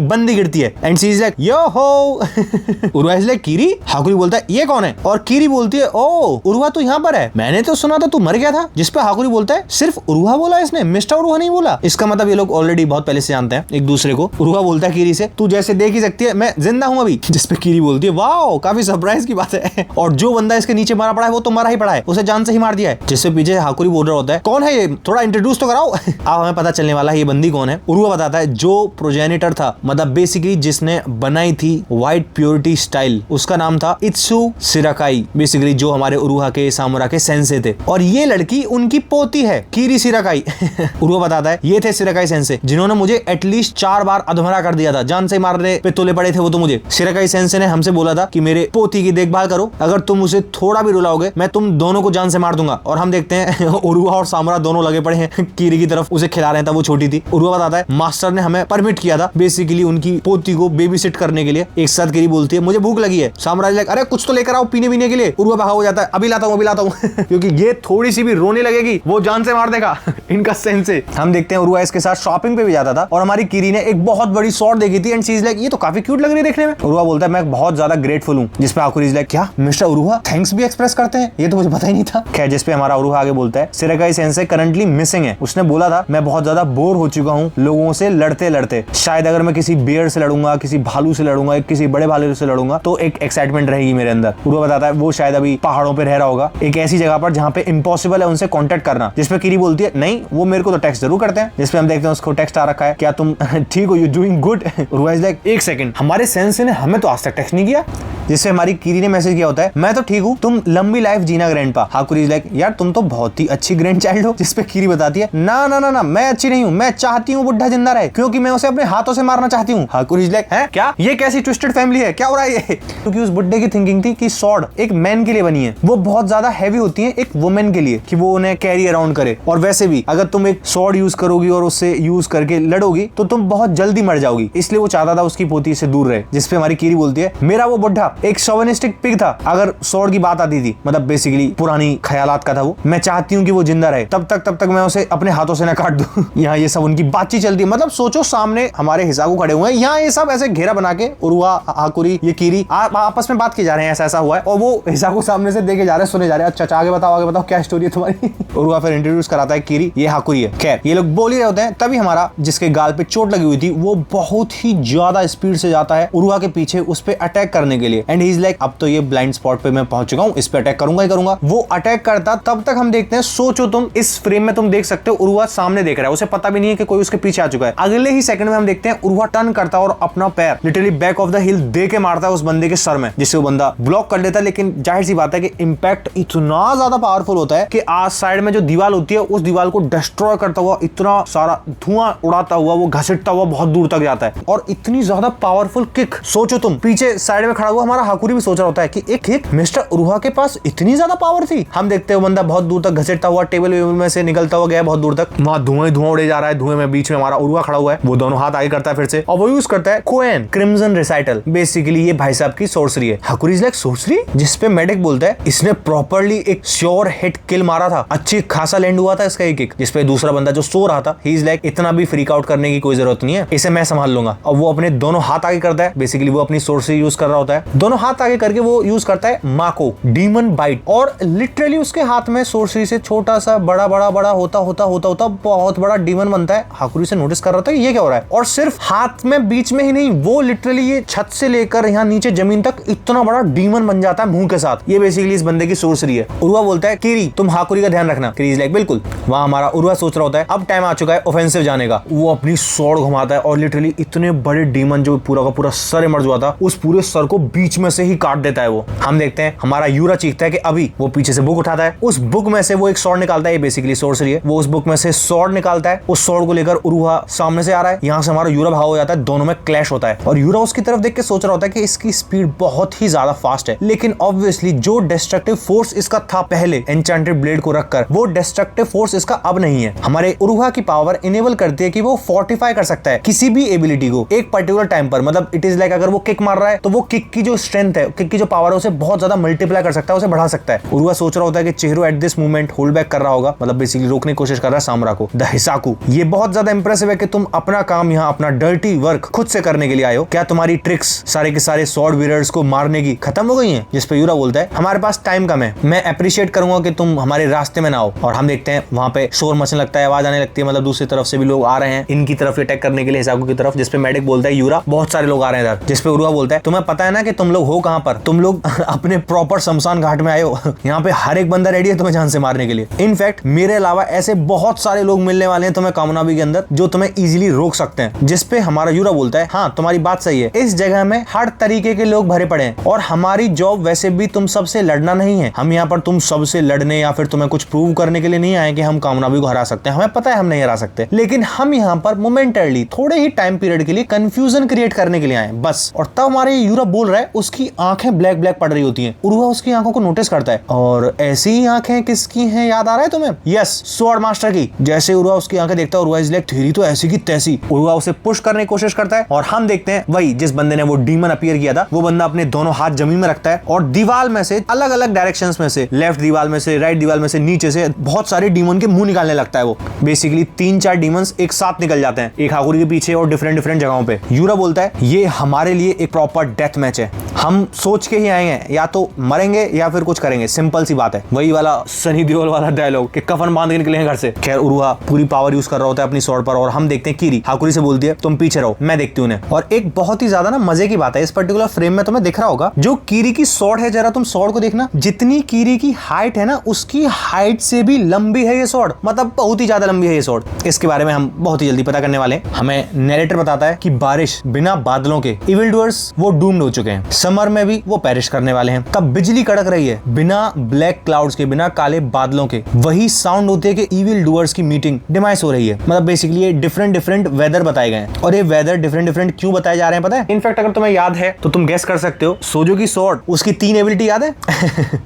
Speaker 2: बंदी गिरती है एंड शी इज लाइक यो हो। उरुहा इज लाइक कीरी। हाकुरी बोलता है ये कौन है, और कीरी बोलती है ओ उरुहा तो यहाँ पर है, मैंने तो सुना था तू मर गया था। जिस पे हाकुरी बोलता है सिर्फ उरुहा बोला इसने, मिस्टर उरुहा नहीं बोला। इसका मतलब ये लोग ऑलरेडी बहुत पहले से जानते हैं एक दूसरे को। उरुहा बोलता है कीरी से तू जैसे देख ही सकती है मैं जिंदा हूं अभी। जिस पे कीरी बोलती है वाओ काफी सरप्राइज की बात है, और जो बंदा इसके नीचे मारा पड़ा है वो तो मरा ही पड़ा है, उसे जान से ही मार दिया है। जिससे पीछे हाकुरी बोल रहा होता है कौन है ये, थोड़ा इंट्रोड्यूस तो कराओ। अब हमें पता चलने वाला है ये बंदी कौन है। उरुहा बताता है जो प्रोजेनिटर था, मतलब बेसिकली जिसने बनाई थी व्हाइट प्योरिटी स्टाइल, उसका नाम था इत्सु सिराकाई, बेसिकली जो हमारे उरुहा के सामुरा के सेंसे थे, और ये लड़की उनकी पोती है कीरी सिराकाई। उरुहा बताता है ये थे सिराकाई सेंसे जिन्होंने मुझे एटलीस्ट 4 बार अधमरा कर दिया था, जान से मारने पे तुले पड़े थे वो तो मुझे। सिराकाई सेंसे ने हमसे बोला था कि मेरे पोती की देखभाल करो, अगर तुम उसे थोड़ा भी रुलाओगे मैं तुम दोनों को जान से मार दूंगा। और हम देखते हैं उरुहा और सामुरा दोनों लगे पड़े हैं कीरी की तरफ, उसे खिला रहे थे, वो छोटी थी। उरुहा बताता है मास्टर ने हमें परमिट किया था बेसिकली उनकी पोती को बेबी सिट करने के लिए। एक साथ कीरी बोलती है मुझे भूख लगी है। सामुरा लाइक अरे कुछ तो लेकर आओ पीने वीने के लिए। उरुहा भागा हो जाता है अभी लाता हूँ क्योंकि ये थोड़ी सी भी रोने लगेगी वो जान से मार देगा इनका सेंसे। हम देखते हैं उरुहा इसके साथ शॉपिंग पे भी जाता था, और हमारी कीरी ने एक बहुत बड़ी शॉर्ट देखी थी एंड शी इज लाइक ये तो काफी क्यूट लग रही है देखने में। उरुहा बोलता है मैं बहुत ज्यादा ग्रेटफुल हूँ। जिसपे हाकुरी इज लाइक क्या मिस्टर उरुहा थैंक्स भी एक्सप्रेस करते हैं, ये तो मुझे पता ही नहीं था। खैर जिसपे हमारा उरुहा आगे बोलता है सिराकाई सेंसे करंटली मिसिंग है, उसने बोला था मैं बहुत ज्यादा बोर हो चुका हूँ लोगों से लड़ते लड़ते, शायद अगर मैं किसी बेयर से लड़ूंगा, किसी भालू से लड़ूंगा, किसी बड़े भालू से लड़ूंगा तो एक एक्साइटमेंट रहेगी मेरे अंदर। उरुहा बताता है वो शायद अभी पहाड़ों पे रह रहा होगा, एक ऐसी जगह पर जहाँ पे इम्पॉसिबल है उनसे कॉन्टेक्ट करना। जिसपे कीरी बोलती है नहीं वो मेरे को तो टेक्स्ट जरूर करते हैं। जिसपे हम देखते हैं उसको टेक्स्ट आ रखा है क्या तुम ठीक हो, you doing good. Uruha is like एक सेकंड हमारे सेंसे ने हमें तो आज तक टेक्स्ट नहीं किया। जिससे हमारी कीरी ने मैसेज किया होता है मैं तो ठीक हूँ तुम लंबी लाइफ जीना ग्रैंडपा। हाकुरी इज लाइक यार तुम तो बहुत ही अच्छी ग्रैंड चाइल्ड हो। जिसपे कीरी बताती है ना ना ना ना मैं अच्छी नहीं हूँ, मैं चाहती हूँ बुढ़ा जिंदा रहे क्योंकि मैं उसे अपने हाथों से मारना चाहती हूँ। हाकुरी इज लाइक है क्या ये कैसी ट्विस्टेड फैमिली है, क्या हो रहा है ये। क्योंकि उस बुड्ढे की थिंकिंग थी कि स्वॉर्ड एक मैन के लिए बनी है, वो बहुत ज्यादा हैवी होती है एक वुमेन के लिए कि वो उन्हें कैरी अराउंड करे, और वैसे भी अगर तुम एक स्वॉर्ड यूज करोगी और उससे यूज करके लड़ोगी तो तुम बहुत जल्दी मर जाओगी, इसलिए वो चाहता था उसकी पोती से दूर रहे। जिसपे हमारी कीरी बोलती है मेरा वो बुढ़ा एक शोविनिस्टिक पिग था, अगर स्वॉर्ड की बात आती थी मतलब बेसिकली पुरानी ख्यालात का था वो, मैं चाहती हूँ कि वो जिंदा रहे तब तक मैं उसे अपने हाथों से न काट दूं। यहाँ ये सब उनकी बातचीत चलती है, मतलब सोचो सामने हमारे हिसाकू खड़े हुए हैं, यहाँ ये सब ऐसे घेरा बना के उरुहा हाकुरी ये कीरी आपस में बात की जा रहे हैं ऐसा हुआ है, और वो हिसाकू सामने से देखे जा रहे हैं सुने जा रहे हैं। अच्छा आगे बताओ क्या स्टोरी है तुम्हारी। उरुहा फिर इंट्रोड्यूस कराता है कीरी ये हाकुरी है। खैर ये लोग बोल ही रहे होते हैं, तभी हमारा जिसके गाल पे चोट लगी हुई थी वो बहुत ही ज्यादा स्पीड स्पीड से जाता है उरुहा के पीछे उस पे अटैक करने के लिए। एंड ही इज लाइक अब तो ये ब्लाइंड स्पॉट पे मैं पहुंच चुका हूँ, इस पे अटैक करूंगा ही करूंगा। वो अटैक करता, तब तक हम देखते हैं, सोचो तुम इस फ्रेम में तुम देख सकते हो उरुहा सामने देख रहा है, उसे पता भी नहीं है कि कोई उसके पीछे आ चुका है। अगले ही सेकंड में हम देखते हैं उरुहा टर्न करता है और अपना पैर literally back off the hill दे के मारता है उस बंदे के सर में, जिससे वो बंदा ब्लॉक कर लेता है। लेकिन जाहिर सी बात है कि इंपैक्ट इतना ज्यादा पावरफुल होता है कि आज साइड में जो दीवार होती है उस दीवार को डिस्ट्रॉय करता हुआ, इतना सारा धुआं उड़ाता हुआ, वो घसीटता हुआ बहुत दूर तक जाता है। और इतनी ज्यादा पावरफुल किक, सोचो तुम पीछे साइड में खड़ा हुआ हमारा हाकुरी भी सोच रहा होता है कि एक किक मिस्टर उरुहा के पास इतनी ज्यादा पावर थी। हम देखते हैं वो बंदा बहुत दूर तक घसीटता हुआ टेबल में से निकलता हुआ गया बहुत दूर तक, वहां धुआं उड़े जा रहा है, धुएं में बीच में हमारा उरुहा खड़ा हुआ है, वो दोनों हाथ आगे करता है फिर से और वो यूज करता है कोएन क्रिम्सन रिसाइटल। बेसिकली ये भाई साहब की सोर्सरी है। हाकुरी इज लाइक सोर्सरी, जिसपे मेडिक बोलता है इसने प्रॉपर्ली एक श्योर हिट किल मारा था, अच्छी खासा लैंड हुआ था इसका एक किक, जिसपे दूसरा बंदा जो सो रहा था ही इज लाइक इतना भी फ्रीक आउट करने की कोई जरूरत नहीं है, इसे मैं संभाल लूंगा। और वो अपने दोनों हाथ आगे करता है, बेसिकली वो अपनी सोर्सरी यूज कर रहा होता है, दोनों हाथ आगे करके वो यूज करता है माको डीमन बाइट, और लिटरली उसके हाथ में सोर्सरी से छोटा सा बड़ा बड़ा बड़ा होता होता होता होता बहुत बड़ा डीमन बनता है। हाकुरी से नोटिस कर रहा था ये क्या हो रहा है, और सिर्फ हाथ में बीच में ही नहीं, वो लिटरली ये छत से लेकर यहाँ नीचे जमीन तक इतना बड़ा डीमन बन जाता है मुंह के साथ। ये बेसिकली इस बंदे की सोर्सरी है। उरुहा बोलता है किरी तुम हाकुरी का ध्यान रखना। किरी इज लाइक बिल्कुल। वहां हमारा उरुहा सोच रहा होता है अब टाइम आ चुका है ऑफेंसिव जाने का। वो अपनी स्वॉर्ड घुमाता है और लिटरली इतने बड़े डीमन जो पूरा का पूरा सर इमर्ज हुआ था उस पूरे सर को बीच में से ही काट देता है वो। हम देखते हैं हमारा यूरा चीखता है कि अभी। वो पीछे से बुक उठाता है, उस बुक में से वो एक स्वॉर्ड निकालता है, ये बेसिकली सोर्सरी है। वो उस बुक में से स्वॉर्ड निकालता है, उस स्वॉर्ड को लेकर उरुहा सामने से आ रहा है, यहाँ से हमारा यूरा भाग हो जाता है, दोनों में क्लैश होता है और यूरा उसकी तरफ देख के सोच रहा होता है कि इसकी स्पीड बहुत ही ज्यादा फास्ट है, लेकिन ऑब्वियसली जो डिस्ट्रक्टिव फोर्स इसका था पहले एन्चेंटेड ब्लेड को रखकर, वो डिस्ट्रक्टिव फोर्स इसका अब नहीं है। हमारे उरुहा की पावर इनेबल करती है कि वो फोर्टिफाई कर सकता है किसी भी एबिलिटी को एक पर्टिकुलर टाइम पर। मतलब इट इज लाइक अगर वो किक मार रहा है तो वो किक की जो स्ट्रेंथ है, किक की जो पावर है, उसे बहुत ज्यादा मल्टीप्लाई कर सकता है, उसे बढ़ा सकता है। उरुहा सोच रहा होता है कि चेहरो at this moment hold back कर रहा होगा, मतलब बेसिकली रोकने की कोशिश कर रहा है सामरा को, द हिसाकू। ये बहुत ज्यादा इंप्रेसिव है कि तुम अपना काम यहाँ, अपना डर्टी वर्क खुद से करने के लिए आए हो, क्या तुम्हारी ट्रिक्स सारे के सारे स्वॉर्ड वीरर्स को मारने की खत्म हो गई हैं? जिस पे यूरा बोलता है हमारे पास टाइम कम है, मैं अप्रिशिएट करूंगा कि तुम हमारे रास्ते में ना हो। और हम देखते हैं वहां पे शोर मचने लगता है, आवाज आने लगती है, मतलब दूसरी तरफ से भी लोग आ रहे हैं इनकी तरफ अटैक करने के लिए हिसाकू की तरफ। जिसपे मेडिक बोलता है यूरा बहुत सारे लोग आ रहे हैं इधर। जिसपे उरुहा बोलता है तुम्हें पता है ना कि तुम लोग हो कहां पर, तुम लोग अपने प्रॉपर शमशान घाट में आए हो, यहाँ पे हर एक बंदा रेडी है तुम्हें जान से मारने के लिए। इनफैक्ट मेरे अलावा ऐसे बहुत सारे लोग मिलने वाले हैं तुम्हें कामनाबी के अंदर जो तुम्हें इजीली रोक सकते हैं। जिसपे हमारा यूरा बोलता है हाँ तुम्हारी बात सही है, इस जगह में हर तरीके के लोग भरे पड़े हैं और हमारी जॉब वैसे भी तुम सबसे लड़ना नहीं है। हम यहाँ पर तुम सबसे लड़ने या फिर तुम्हें कुछ प्रूव करने के लिए नहीं आए कि हम कामनाबी को हरा सकते हैं, हमें पता है हम नहीं हरा सकते, लेकिन हम यहाँ पर मोमेंटरली थोड़े ही टाइम पीरियड के लिए कंफ्यूजन क्रिएट करने के लिए आए बस। और तब हमारे यूरा बोल रहा है, उसकी आंखें ब्लैक ब्लैक पड़ रही होती हैं। उरुहा उसकी आंखों को नोटिस करता है और ऐसी ही आंखें किसकी हैं याद आ रहा है तुम्हें? यस, स्वॉर्ड मास्टर की। जैसे उरुहा उसकी आंखें देखता है, उरुहा इज लाइक तेरी तो ऐसी की तैसी। उरुहा उसे पुश करने की कोशिश करता है और हम देखते हैं वही जिस बंदे ने वो डीमन अपीयर किया था, वो बंदा अपने दोनों हाथ जमीन में रखता है और दीवार में से अलग अलग डायरेक्शंस में से, लेफ्ट दीवार में से, राइट दीवार में से, नीचे से बहुत सारे डीमन के मुंह निकालने लगता है। वो बेसिकली 3-4 डीमंस एक साथ निकल जाते हैं, एक हाकुरी के पीछे और डिफरेंट डिफरेंट जगहों पे। यूरा बोलता है ये हमारे लिए एक प्रॉपर डेथ मैच है, हम सोच के ही आए हैं, या तो मरेंगे या फिर कुछ करेंगे, सिंपल सी बात है। वही वाला सनी देओल वाला डायलॉग कि कफन बांध के निकले हैं घर से। खैर उरुहा पूरी पावर यूज कर रहा होता है अपनी स्वॉर्ड पर और हम देखते हैं कीरी हाकुरी से बोलती है तुम पीछे रहो मैं देखती हूं उन्हें। और एक बहुत ही ज्यादा ना मजे की बात है, इस पर्टिकुलर फ्रेम में तुम्हें दिख रहा होगा जो कीरी की स्वॉर्ड है, जरा तुम स्वॉर्ड को देखना, जितनी कीरी की हाइट है ना उसकी हाइट से भी लंबी है ये स्वॉर्ड, मतलब बहुत ही ज्यादा लंबी है ये स्वॉर्ड। इसके बारे में हम बहुत ही जल्दी पता करने वाले हैं। हमें नैरेटर बताता है कि बारिश बिना बादलों के इविल डूअर्स वो डूम्ड हो चुके हैं, समर में भी वो पेरिश करने वाले हैं। तब बिजली कड़क रही है बिना ब्लैक क्लाउड्स के, बिना काले बादलों के। वही साउंड होते है कि इविल डूअर्स की मीटिंग डिमाइस हो रही है। मतलब बेसिकली ये डिफरेंट डिफरेंट वेदर बताए गए हैं और ये वेदर डिफरेंट डिफरेंट क्यों बताए जा रहे हैं पता है? इनफैक्ट अगर तुम्हें याद है तो तुम गेस कर सकते हो, सोजो की स्वॉर्ड उसकी 3 एबिलिटी याद है?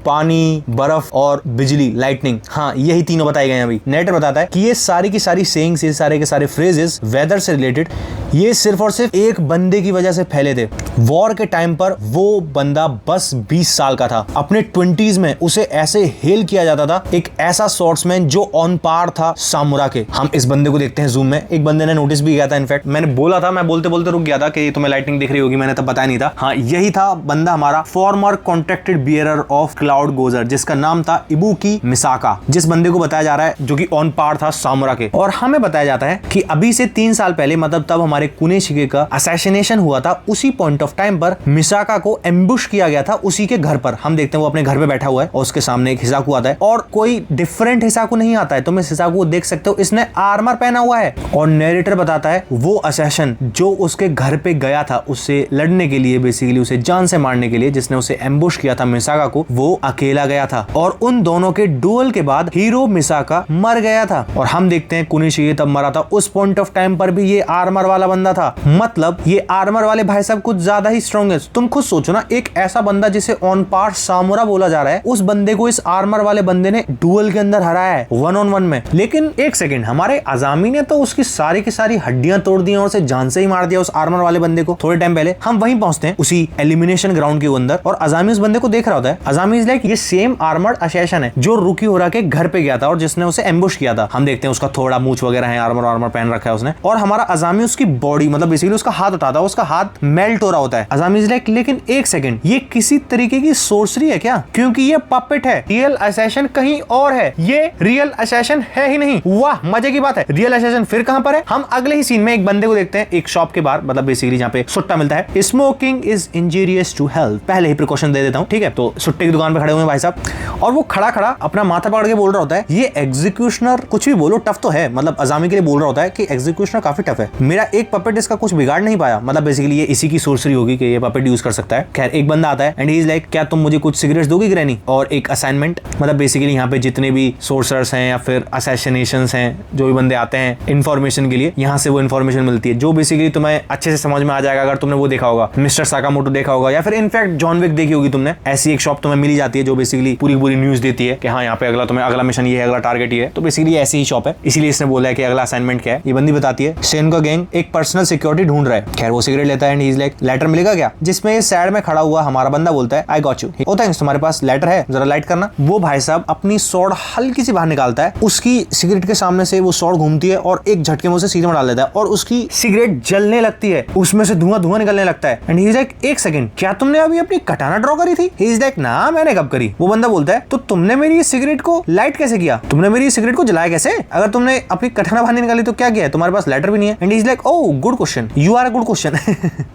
Speaker 2: पानी, बर्फ और बिजली, लाइटनिंग। हाँ यही तीनों बताए गए हैं। अभी नेटर बताता है कि ये सारी की सारी सेइंग्स, ये सारे के सारे फ्रेजेस वेदर से रिलेटेड, ये सिर्फ और सिर्फ एक बंदे की वजह से फैले थे। वॉर के टाइम पर वो बंदा बस 20 साल का था, अपने 20s में उसे ऐसे हेल किया जाता था, एक ऐसा स्वॉर्ड्समैन जो ऑन पार था सामुरा के। हम इस बंदे को देखते हैं जूम में, एक बंदे ने नोटिस भी किया था। इनफैक्ट मैंने बोला था, मैं बोलते बोलते रुक गया था कि तुम्हें लाइटिंग दिख रही होगी, मैंने तब बताया नहीं था। हाँ यही था बंदा, हमारा former contracted bearer of cloud gazer, जिसका नाम था इबुकी मिसाका, जिस बंदे को बताया जा रहा है जो कि ऑन पार था सामुरा के। और हमें बताया जाता है कि अभी से 3 साल पहले, मतलब तब हमारे कुनेशिगे का असैसिनेशन हुआ था उसी पॉइंट ऑफ टाइम पर मिसाका को एम्बुश किया गया था उसी के घर पर। हम देखते हैं वो अपने घर पे बैठा हुआ है और उसके सामने एक हिसाकू आता है और कोई डिफरेंट हिसाकू नहीं आता है। तुम इस हिसाकू को देख सकते हो, इसने आर्मर पहना हुआ है और नैरेटर बताता है वो असैसिन जो उसके घर पे गया था उससे लड़ने के लिए, बेसिकली उसे जान से मारने के लिए, जिसने उसे एम्बुश किया था मिसाका को, वो अकेला गया था और उन दोनों के डुएल के बाद हीरो मिसाका मर गया था। और हम देखते हैं कुनिशिगे तब मरा था। उस पॉइंट ऑफ टाइम पर भी ये आर्मर वाला बंदा था, मतलब ये आर्मर वाले भाई साहब कुछ ज्यादा ही स्ट्रॉन्ग है। तुम खुद सोचो ना, एक ऐसा बंदा जिसे ऑन पार सामुरा बोला जा रहा है, उस बंदे को इस आर्मर वाले बंदे ने डुएल के अंदर हराया है 1-on-1 में। लेकिन एक सेकंड, हमारे अजामी ने तो उसकी सारी की सारी हड्डियां तोड़ दी और उसे जान से ही मार दिया उस आर्मर वाले बंदे को। थोड़े टाइम पहले हम वहीं पहुंचते हैं उसी एलिमिनेशन ग्राउंड के अंदर और अजामी उस बंदे को देख रहा होता है। अजामी इज लाइक ये सेम आर्मर्ड असैसिन है जो रुकी होरा के घर पे गया था और जिसने उसे एम्बुश किया था। हम देखते हैं उसका थोड़ा मूछ वगैरह है, आर्मर पहन रखा है उसने, और हमारा अजामी उसकी बॉडी मतलब बेसिकली उसका हाथ उठाता है, उसका हाथ मेल्ट हो रहा होता है। अजामी इज लाइक लेकिन एक सेकंड, ये किसी तरीके की सोर्सरी है क्या? क्योंकि ये पपेट है, रियल असैसिन कहीं और है, ये रियल असैसिन है ही नहीं। वाह मजे की बात है, रियल असैसिन फिर कहां पर है? हम अगले ही सीन में एक बंदे को देखते हैं एक शॉप के बाहर, मतलब बेसिकली जहां पे सुट्टा मिलता है। Smoking is injurious to health, पहले ही प्रिकॉशन दे देता हूं, ठीक है। तो सुट्टे की दुकान पे खड़े हुए हैं भाई साहब और वो खड़ा खड़ा अपना माथा पकड़ के बोल रहा होता है, ये एग्जीक्यूशनर कुछ भी बोलो टफ तो है, मतलब अजामी के लिए बोल रहा होता है कि एग्जीक्यूशनर काफी टफ है, मेरा एक पपेट इसका कुछ बिगाड़ नहीं पाया, मतलब बेसिकली ये इसी की सोर्सरी होगी कि ये पपेट यूज कर सकता है। खैर एक बंदा आता है एंड ही इज लाइक क्या तुम मुझे कुछ सिगरेट्स दोगी ग्रैनी और एक असाइनमेंट, मतलब बेसिकली यहाँ पे जितने भी सोर्सर्स हैं या फिर असैसिनेशंस हैं, जो भी बंदे आते हैं इन्फॉर्मेशन के लिए, यहाँ से वो इन्फॉर्मेशन मिलती है जो बेसिकली तुम्हें अच्छे से समझ में आ जाएगा अगर तुमने वो देखा होगा, मिस्टर साकामोटो देखा होगा या फिर इनफैक्ट जॉन विक देखी होगी तुमने। ऐसी एक शॉप तुम्हें मिली जाती है जो बेसिकली पूरी पूरी न्यूज देती है कि हाँ यहाँ पे अगला तुम्हें अगला मिशन ये है, अगला टारगेट ये है। तो बेसिकली ऐसी ही शॉप है, इसीलिए इसने बोला है कि अगला असाइनमेंट क्या है। ये बंदी बताती है सेन का गैंग एक पर्सनल सिक्योरिटी ढूंढ रहा है। खैर वो सिगरेट लेता है and he is like letter मिलेगा क्या, जिसमें ये साइड में खड़ा हुआ हमारा बंदा बोलता है I got you, O thanks, तुम्हारे पास लेटर है, जरा लाइट करना। वो भाई साहब अपनी सॉर्ड हल्की सी बाहर निकालता है, उसकी सिगरेट के सामने से वो सॉर्ड घूमती है और एक झटके में उसे सीधे में डाल देता है और उसकी सिगरेट जलने लगती है, उसमें से धुआं निकलने लगता है। एंड ही इज लाइक एक सेकंड, क्या तुमने अभी अपनी कटाना ड्रॉ करी थी? ही इज लाइक ना मैंने कब करी। वो बंदा बोलता है तो तुमने मेरी सिगरेट को लाइट कैसे किया, तुमने मेरी सिगरेट को जलाया कैसे? अगर तुमने अपनी कटाना बाहर निकाली तो क्या किया? तुम्हारे पास लेटर भी नहीं है। And he is like oh good question, you are a good question.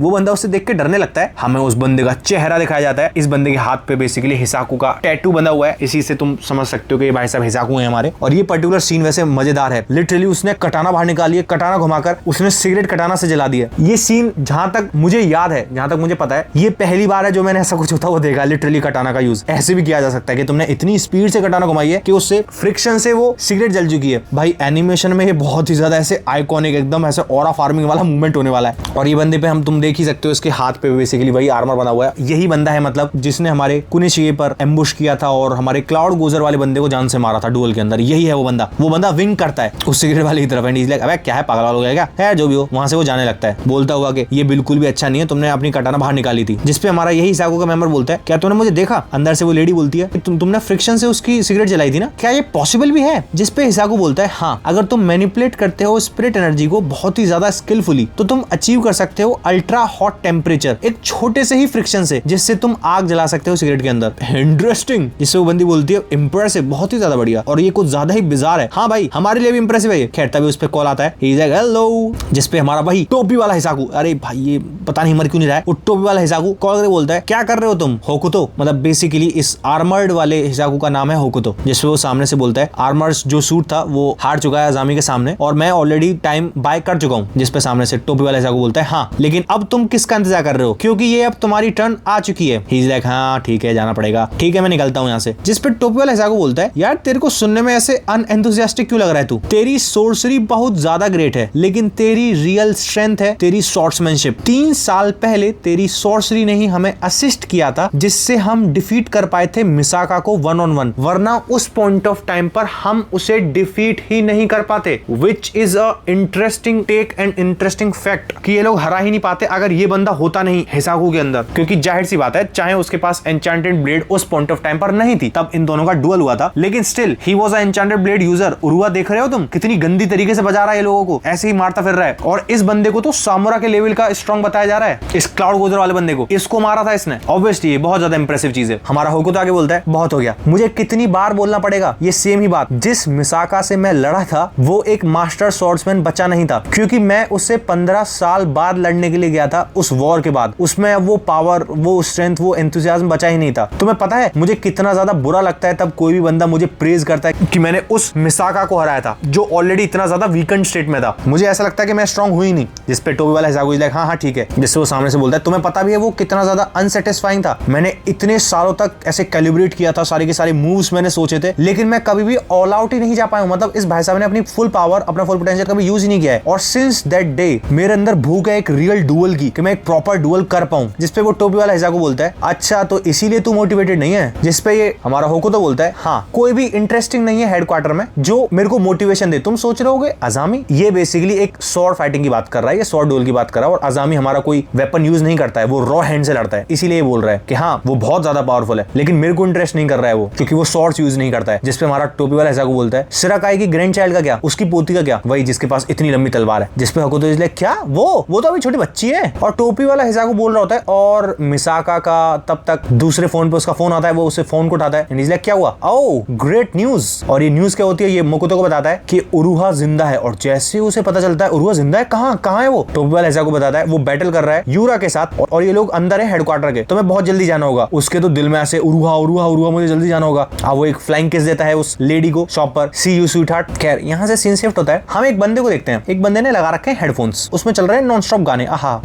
Speaker 2: वो बंदा उससे देख के डरने लगता है। हमें उस बंदे का चेहरा दिखाया जाता है, इस बंदे के हाथ पे बेसिकली हिसाकू का टैटू बंधा हुआ है, इसी से तुम समझ सकते हो कि ये भाई साहब हिसाकू हैं हमारे। और ये पर्टिकुलर सीन वैसे मजेदार है, लिटरली उसने कटाना बाहर निकाली है, कटाना घुमाकर उसने सिगरेट कटाना से जला दी है। ये सीन जहां तक मुझे याद है, जहां तक मुझे पता है, ये पहली बार है जो मैंने ऐसा कुछ होता हुआ देखा। लिटरली कटाना का यूज ऐसे भी किया जा सकता है कि तुमने इतनी स्पीड से कटाना घुमाई है कि उससे फ्रिक्शन से वो सिगरेट जल चुकी है। भाई एनिमेशन में ये बहुत ही ज्यादा ऐसे आइकॉनिक एकदम ऐसे ऑरा फार्मिंग वाला मूवमेंट होने वाला है। और ये बंदे पे हम तुम देख ही सकते हो, इसके हाथ पे बेसिकली वही आर्मर बना हुआ है। यही बंदा है मतलब जिसने हमारे कुनिशिगे पर एम्बुश किया था और हमारे क्लाउड गोजर वाले बंदे को जान से मारा था डुएल के अंदर। यही है वो बंदा। वो बंदा विंग करता है उस सिगरेट वाले की तरफ एंड इज लाइक अबे क्या है पागल वाला हो गया क्या है, जो भी हो। वहां से वो जाने लगता है, बोलता हुआ कि ये बिल्कुल भी अच्छा नहीं है, तुमने अपनी कटाना बाहर निकाली थी। जिसपे हमारा यही हिसाकू का मेंबर बोलता है क्या तूने मुझे देखा? अंदर से वो लेडी बोलती है तुमने फ्रिक्शन से उसकी सिगरेट जलाई थी ना, क्या ये पॉसिबल भी है? जिसपे हिसाकू बोलता है हाँ, अगर तुम मैनिपुलेट करते हो स्पिरिट एनर्जी को बहुत ही ज्यादा स्किलफुली तो तुम अचीव कर सकते हो अल्ट्रा हॉट टेम्परेचर एक छोटे से ही फ्रिक्शन से, जिससे तुम आग जला सकते हो सिगरेट के अंदर। इंटरेस्टिंग। जिससे वो बंदी बोलती है इम्प्रेसिव, बहुत ही ज्यादा बढ़िया और ये कुछ ज्यादा ही बिजार है। हाँ भाई हमारे लिए भी इम्प्रेसिव है। खैर तभी उस पे कॉल आता है, ही इज लाइक हेलो, जिसपे हमारा भाई टोपी वाला हिसाकू, अरे भाई ये पता नहीं मर क्यों नहीं रहा है, वो टोपी वाला हिसाकू कॉल करके बोलता है क्या कर रहे हो तुम? होकुतो, मतलब बेसिकली इस आर्मर्ड वाले हिसाकू का नाम है होकुतो। जिसपे वो सामने से बोलता है आर्मर्स जो सूट था वो हार चुका है अजामी के सामने और मैं ऑलरेडी टाइम बाय कर चुका हूँ। जिसपे सामने से टोपी वाला हिसाकू बोलता है हाँ, लेकिन अब तुम किसका इंतजार कर रहे हो, क्योंकि ये अब तुम्हारी टर्न आ चुकी है। ही इज लाइक हाँ ठीक है जाना पड़ेगा, ठीक है मैं निकलता हूँ यहाँ से। जिसपे टोपी वाला हिसाकू बोलता है यार तेरे को सुनने में ऐसे अनएंथुसियास्टिक क्यों लग रहा है तू? तेरी सोर्सरी बहुत ज्यादा ग्रेट है लेकिन तेरी रियल स्ट्रेंथ है तेरी स्वॉर्ड्समैनशिप। 3 साल पहले तेरी सोर्सरी ने ही हमें असिस्ट किया था जिससे हम डिफीट कर पाए थे मिसाका को 1-on-1, वरना उस पॉइंट ऑफ टाइम पर हम उसे डिफीट ही नहीं कर पाते। Which is a interesting take and interesting fact कि ये लोग हरा ही नहीं पाते अगर ये बंदा होता नहीं हिसाकू के अंदर। क्योंकि जाहिर सी बात है चाहे उसके पास एन्चेंटेड ब्लेड उस पॉइंट ऑफ टाइम पर नहीं थी, तब इन दोनों का डुएल हुआ था, लेकिन still he was a enchanted blade user. Uruha देख रहे हो तुम कितनी गंदी तरीके से बजा रहा है ये लोगों को, ऐसे ही मारता फिर रहा है। और इस बंदे को तो सामुरा के लेवल का स्ट्रॉन्ग बताया जा रहा है। इस क्लाउड गोजर वाले बंदे को इसको मारा था इसने, ऑब्वियसली ये बहुत ज्यादा इंप्रेसिव चीज है। हमारा होकुतो आगे बोलता है बहुत हो गया, मुझे कितनी बार बोलना पड़ेगा ये सेम ही बात। जिस मिसाका से मैं लड़ा था वो एक मास्टर स्वॉर्ड्समैन बचा नहीं था, क्योंकि मैं उससे 15 साल बाद लड़ने के लिए गया था उस वॉर के बाद, उसमें अब वो पावर, वो स्ट्रेंथ, वो एंथुसियाज्म बचा ही नहीं था। तुम्हें पता है मुझे कितना ज्यादा बुरा लगता है तब कोई भी बंदा मुझे प्रेज करता है कि मैंने उस मिसाका को हराया था जो ऑलरेडी इतना ज्यादा वीकेंड स्टेट में था। मुझे ऐसा लगता है कि मैं स्ट्रांग हुई नहीं। जिस पे टोबी वाला हिसाको लाइक हाँ ठीक है, जिससे वो सामने से बोलता है तुम्हें पता भी है वो कितना ज्यादा अनसेटिस्फाइंग था। मैंने इतने सालों तक ऐसे कैलिब्रेट किया था, सारे के सारे मूव्स मैंने सोचे थे, लेकिन मैं कभी भी ऑल आउट ही नहीं जा पाया हूं। मतलब इस भाई साहब ने अपनी फुल पावर, अपना फुल पोटेंशियल कभी यूज ही नहीं किया है। और सिंस दैट डे मेरे अंदर भूख है एक रियल डुअल की, कि मैं एक प्रॉपर डुअल कर पाऊं। जिसपे वो टोपी वाला हिसाको बोलता है अच्छा तो इसीलिए तू मोटिवेटेड नहीं है। जिसपे ये हमारा होकुतो बोलता है हाँ कोई भी इंटरेस्टिंग नहीं है हेडक्वार्टर में जो मेरे को मोटिवेशन दे। तुम सोच रहे होगे अजामी, ये बेसिकली एक स्वॉर्ड फाइटिंग की बात कर रहा है, ये स्वॉर्ड डुअल की बात कर रहा है। और अजामी हमारा कोई वेपन यूज नहीं करता है, वो रॉ हैंड से लड़ता है, इसीलिए ये बोल रहा है कि हाँ वो बहुत ज्यादा पावरफुल है, लेकिन मेरे को इंटरेस्ट नहीं कर रहा है वो, क्योंकि वो स्वॉर्ड्स यूज नहीं करता है। जिसपे हमारा टोपी वाला हिसाको बोलता है सिराकाई की ग्रैंड चाइल्ड का क्या, उसकी पोती का क्या, वही जिसके पास इतनी लंबी तलवार है। जिसपे होकुतो इज लाइक क्या वो तो अभी छोटी बच्ची है। और टोपी वाला हिसाको बोल रहा होता है और मिसाका का तब तक दूसरे फोन पे उसका फोन आता है, वो उसे फोन को उठाता है एंड इज लाइक क्या हुआ, ओह ग्रेट न्यूज। और ये न्यूज क्या होती है, ये मोकोतो को बताता है कि उरुहा जिंदा है। और जैसे उसे पता चलता है उरुहा जिंदा है, कहां है वो, टोपी वाला हिसाको बताता है वो बैटल कर रहा है यूरा के साथ और ये लोग अंदर है हेडक्वार्टर के, तुम्हें बहुत जल्दी जाना होगा। उसके तो दिल में ऐसे उरुहा मुझे जल्दी जाना होगा। अब वो एक फ्लाइंग किस देता है उस लेडी को शॉप पर, सी यू स्वीट हार्ट। खैर यहाँ से सीन शिफ्ट होता है, हम एक बंदे को देखते हैं, एक बंदे ने लगा रखे हैं हेडफोन्स, उसमें चल रहे हैं नॉन स्टॉप गाने। आहा,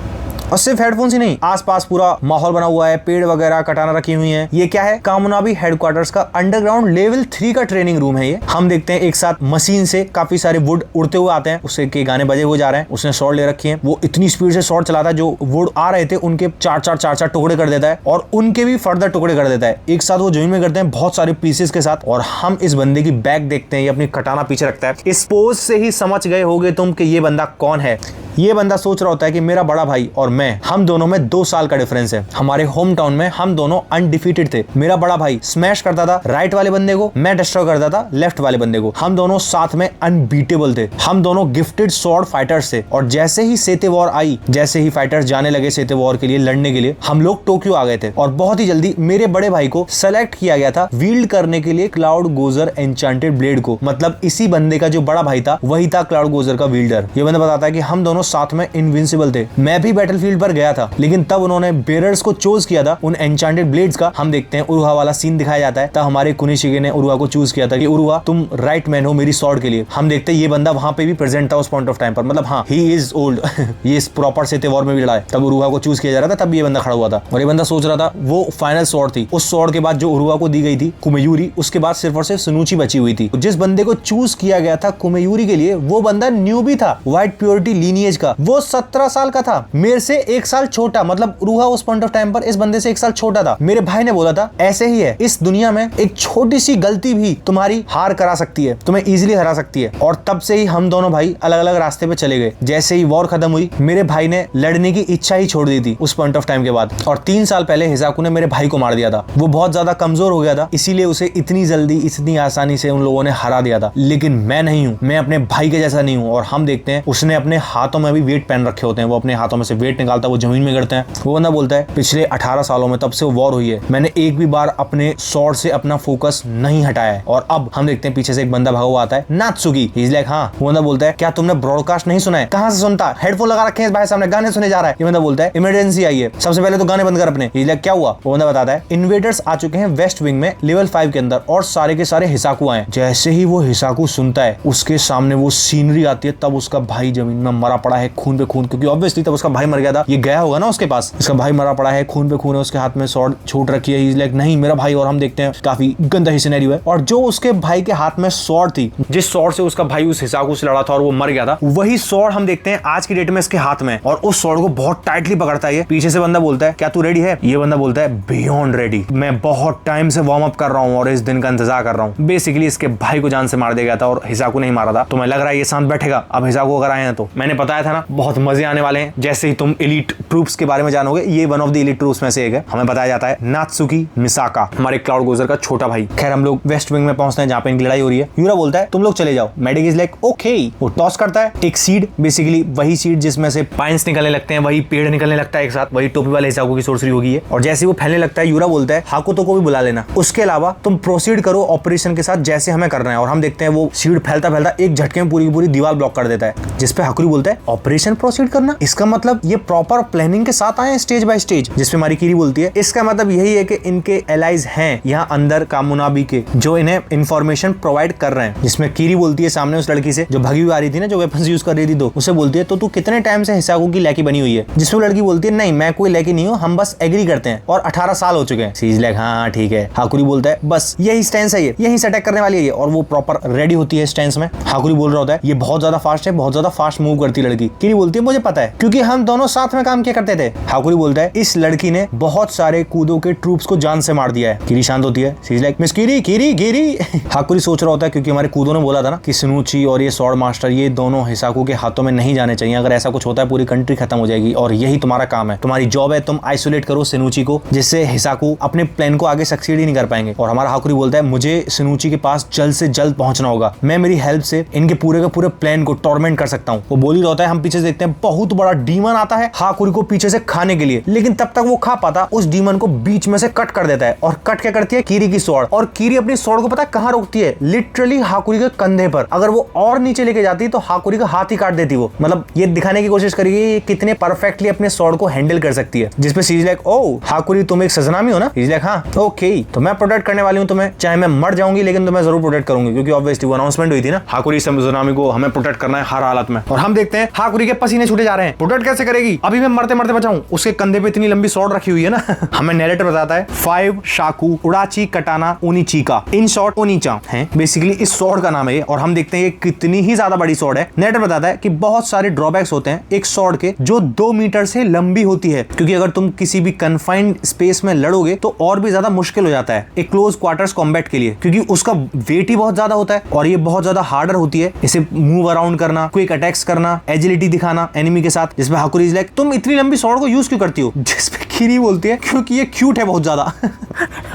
Speaker 2: और सिर्फ हेडफोन्स ही नहीं, आसपास पूरा माहौल बना हुआ है, पेड़ वगैरह कटाना रखी हुई हैं। ये क्या है, कामनाबी हेडक्वार्टर्स का अंडरग्राउंड लेवल 3 का ट्रेनिंग रूम है ये। हम देखते हैं एक साथ मशीन से काफी सारे वुड उड़ते हुए आते हैं, उससे के गाने बजे हुए जा रहे हैं। उसने शॉर्ट ले रखी है, वो इतनी स्पीड से शॉर्ट चलाता है जो वुड आ रहे थे उनके चार टुकड़े कर देता है और उनके भी फर्दर टुकड़े कर देता है। एक साथ वो जमीन में करते हैं बहुत सारे पीसेस के साथ। और हम इस बंदे की बैक देखते हैं, ये अपनी कटाना पीछे रखता है। इस पोज से ही समझ गए होगे तुम कि ये बंदा कौन है। ये बंदा सोच रहा होता है कि मेरा बड़ा भाई और मैं, हम दोनों में 2 साल का डिफरेंस है। हमारे होम टाउन में हम दोनों अनडिफीटेड थे। मेरा बड़ा भाई स्मैश करता था राइट वाले बंदे को, मैं डिस्ट्रॉय करता था लेफ्ट वाले बंदे को। हम दोनों साथ में अनबीटेबल थे, हम दोनों गिफ्टेड स्वॉर्ड फाइटर्स थे। और जैसे ही सेते वॉर आई, जैसे ही फाइटर्स जाने लगे सेते वॉर के लिए लड़ने के लिए, हम लोग टोक्यो आ गए थे। और बहुत ही जल्दी मेरे बड़े भाई को सेलेक्ट किया गया था वील्ड करने के लिए क्लाउड गोजर एन्चांटेड ब्लेड को। मतलब इसी बंदे का जो बड़ा भाई था वही था क्लाउड गोजर का विल्डर। ये बंदा बताता है कि हम दोनों साथ में इनविंसिबल थे। मैं भी बैटलफील्ड पर गया था, लेकिन तब उन्होंने बेरर्स को चूज किया था, उन एन्चांटेड ब्लेड्स का। हम देखते हैं उरुहा वाला सीन दिखाया जाता है, तब हमारे कुनिशिगे ने उरुहा को चूज किया था कि उरुहा तुम राइट मैन हो मेरी स्वॉर्ड के लिए। हम देखते हैं ये बंदा वहां पे भी प्रेजेंट था उस पॉइंट ऑफ टाइम पर, मतलब हाँ ही इज ओल्ड ये प्रॉपर सेते वॉर में भी लड़ा है। तब उरुहा को चूज किया जा रहा था, तब ये बंदा खड़ा हुआ था। और ये बंदा सोच रहा था वो फाइनल स्वॉर्ड थी, उस स्वॉर्ड के बाद जो उरुहा को दी गई थी कुमेयूरी, उसके बाद सिर्फ और सिर्फ सुनुची बची हुई थी। जिस बंदे को चूज किया गया था कुमेयूरी के लिए, वो बंदा न्यूबी था, व्हाइट प्योरिटी लीनिएज का। वो 17 साल का था, मेरे से 1 साल छोटा। मतलब उरुहा उस पॉइंट ऑफ टाइम पर इस बंदे से 1 साल छोटा था। मेरे भाई ने बोला था ऐसे ही है इस दुनिया में, एक छोटी सी गलती भी तुम्हारी हार करा सकती है, तुम्हें इजीली हरा सकती है। और तब से ही हम दोनों भाई अलग अलग रास्ते पे चले गए। जैसे ही वॉर खत्म हुई, मेरे भाई ने लड़ने की इच्छा ही छोड़ दी थी उस पॉइंट ऑफ टाइम के बाद। और 3 साल पहले हिसाकू ने मेरे भाई को मार दिया था। वो बहुत ज्यादा कमजोर हो गया था, इसीलिए उसे इतनी जल्दी इतनी आसानी से उन लोगों ने हरा दिया था। लेकिन मैं नहीं हूँ, मैं अपने भाई के जैसा नहीं हूँ। और हम देखते हैं उसने अपने हाथों में भी वेट पहन रखे होते हैं, वो अपने हाथों में से वेट निकालता है, वो जमीन में गिरते हैं। वो बंदा बोलता है पिछले 18 सालों में, तब से वॉर हुई है, मैंने एक भी बार अपने स्वॉर्ड से अपना फोकस नहीं हटाया है। और अब हम देखते हैं पीछे से एक बंदा भागा हुआ आता है, नात्सुकी। ही इज लाइक हाँ। वो बंदा बोलता है क्या तुमने ब्रॉडकास्ट नहीं सुना है? कहां से सुनता? हेडफोन लगा रखे हैं भाई सामने, गाने सुने जा रहा है। ये बंदा बोलता है इमरजेंसी आई है, सबसे पहले तो गाने बंद कर अपने। ही इज लाइक क्या हुआ? वो बंदा बताता है इन्वेडर्स आ चुके हैं वेस्ट विंग में लेवल 5 के अंदर और सारे के सारे हिसाकू आए। जैसे ही वो हिसाकू सुनता है, उसके सामने वो सीनरी आती है, तब उसका भाई जमीन में मरा पड़ा है खून पे खून, क्योंकि ऑब्वियसली तब उसका भाई मर गया था। ये गया होगा ना उसके पास, इसका भाई मरा पड़ा है, खून पे खून है, उसके हाथ में स्वॉर्ड छूट रखी है। ही इज लाइक नहीं मेरा भाई। और हम देखते हैं काफी गंदा ही सिनेरियो है। और जो उसके भाई के हाथ में स्वॉर्ड थी, जिस स्वॉर्ड से उसका भाई उस हिसाकू से लड़ा था और वो मर गया था, वही स्वॉर्ड हम देखते हैं आज की डेट में इसके हाथ में। और उस स्वॉर्ड को बहुत टाइटली पकड़ता है ये। पीछे से बंदा बोलता है क्या तू रेडी है? ये बंदा बोलता है बियॉन्ड रेडी, मैं बहुत टाइम से वार्म अप कर रहा हूँ और इस दिन का इंतजार कर रहा हूँ। बेसिकली इसके भाई को जान से मार दिया गया था और हिसाकू नहीं मारा था, तो मैं लग रहा है ये शांत बैठेगा। अब हिसाकू अगर आए हैं तो मैंने बताया था ना बहुत मजे आने वाले हैं। जैसे ही तुम एलिट ट्रूप्स के बारे में जानोगे, ये one of the elite troops में से एक है। हमें बताया जाता है नात्सुकी मिसाका हमारे क्लाउड गोजर का छोटा भाई। खैर हम लोग वेस्ट विंग में पहुंचते हैं जहां पे इनकी लड़ाई हो रही है। यूरा बोलता है तुम लोग चले जाओ। Medic is like okay. वो टॉस करता है एक सीड, बेसिकली वही सीड जिसमें से पाइन्स निकलने लगते हैं, वही पेड़ निकलने लगता है एक साथ, वही टोपी वाले हिसाको की सोर्सरी होगी है। और जैसे वो फैलने लगता है यूरा बोलता है हाकुतो को भी बुला लेना, उसके अलावा तुम प्रोसीड करो ऑपरेशन के साथ जैसे हमें करना है। और हम देखते हैं वो सीड फैलता फैलता एक झटके में पूरी की पूरी दीवार ब्लॉक कर देता है, जिसपे हाकुरी बोलता है ऑपरेशन प्रोसीड करना, इसका मतलब ये प्रॉपर प्लानिंग के साथ आए स्टेज बाय स्टेज। जिसपे हमारी कीरी बोलती है इसका मतलब यही है कि इनके एलाइज हैं यहाँ अंदर कामुनाबी के, जो इन्हें इंफॉर्मेशन प्रोवाइड कर रहे हैं। जिसमें कीरी बोलती है सामने उस लड़की से जो भगी हुई आ रही थी ना, जो वेपन्स यूज कर रही थी, तो उसे बोलती है तो तू कितने टाइम से हिसाको की लड़की बनी हुई है। जिसमें लड़की बोलती है नहीं मैं कोई लड़की नहीं हूँ, हम बस एग्री करते हैं और 18 साल हो चुके हैं। सी इज लाइक हाँ ठीक है। हाकुरी बोलता है बस यही स्टैंस है, ये यहीं से अटैक करने वाली है ये। और वो प्रॉपर रेडी होती है स्टैंस में। हाकुरी बोल रहा होता है ये बहुत ज्यादा फास्ट है, बहुत ज्यादा फास्ट मूव करती है लड़की। कीरी बोलती है मुझे पता है क्योंकि हम दोनों साथ में काम किया करते थे। हाकुरी बोलता है इस लड़की ने बहुत सारे कूदो के ट्रूप्स को जान से मार दिया है। कीरी शांत होती है। सी इज लाइक मिस कीरी कीरी कीरी। हाकुरी सोच रहा होता है क्योंकि हमारे कूदो ने बोला था ना कि सुनुची और ये स्वॉर्ड मास्टर ये दोनों हिसाको के हाथों में नहीं जाने चाहिए। अगर ऐसा कुछ होता है पूरी कंट्री खत्म हो जाएगी और यही तुम्हारा काम है, तुम्हारी जॉब है, तुम आइसोलेट करो सिनुची को, जिससे हिसाको अपने प्लान को आगे सक्सीड ही नहीं कर पाएंगे। और हमारा हाकुरी बोलता है मुझे सिनुची के पास जल्द से जल्द पहुंचना होगा, मैं मेरी हेल्प से इनके पूरे के पूरे प्लान को टॉर्मेंट कर सकता हूँ। वो बोल ही रहा होता है। हम पीछे देखते हैं बहुत बड़ा डीमन आता है हाकुरी को पीछे से खाने के लिए, लेकिन तब तक वो खा पाता उस डीमन को बीच में से कट कर देता है। और कट क्या करती है कीरी की स्वॉर्ड, और कीरी अपनी स्वॉर्ड को पता है कहां रोकती है, लिटरली हाकुरी के कंधे पर। अगर वो और नीचे लेके जाती तो हाकुरी का हाथ ही काट देती वो। मतलब ये दिखाने की कोशिश करेगी कितने परफेक्टली अपने स्वॉर्ड को हैंडल कर सकती है। जिसपे सी इज लाइक ओ हाकुरी तुम एक सजनामी हो ना। इज लाइक हाँ ओके, तो मैं प्रोटेक्ट करने वाली हूँ तुम्हें, चाहे मैं मर जाऊंगी लेकिन तुम्हें जरूर प्रोटेक्ट करूंगी, क्योंकि ऑब्वियसली वो अनाउंसमेंट हुई थी ना हाकुरी सजनामी को हमें प्रोटेक्ट करना है हर हालत में। और हम देखते हैं हाकुरी के पसीने छूटे जा रहे हैं। प्रोटेक्ट कैसे करेगी, अभी मैं मरते मरते बचाऊं, उसके कंधे पे इतनी लंबी स्वॉर्ड रखी हुई है ना। हमें नैरेटर बताता है 5 शाकू उड़ाची कटाना ओनिचिका, इन शॉर्ट ओनीचा है बेसिकली इस स्वॉर्ड का नाम है। और हम देखते हैं ये कितनी ही ज्यादा बड़ी स्वॉर्ड है। नैरेटर बताता है कि बहुत सारे ड्रॉबैक्स होते हैं एक स्वॉर्ड के, जो 2 मीटर से लंबी होती है, क्योंकि अगर तुम किसी भी कन्फाइंड स्पेस में लड़ोगे तो और भी ज्यादा मुश्किल हो जाता है एक क्लोज क्वार्टर्स कॉम्बैट के लिए, क्योंकि उसका वेट ही बहुत ज्यादा होता है और ये बहुत ज्यादा हार्डर होती है इसे मूव अराउंड करना, क्विक अटैक्स करना, एजिलिटी दिखाना एनिमी के साथ। जिसमें हाकुरी इज लाइक तुम इतनी लंबी स्वॉर्ड को यूज क्यों करती हो। जिसपे कीरी बोलती है क्योंकि ये क्यूट है बहुत ज्यादा।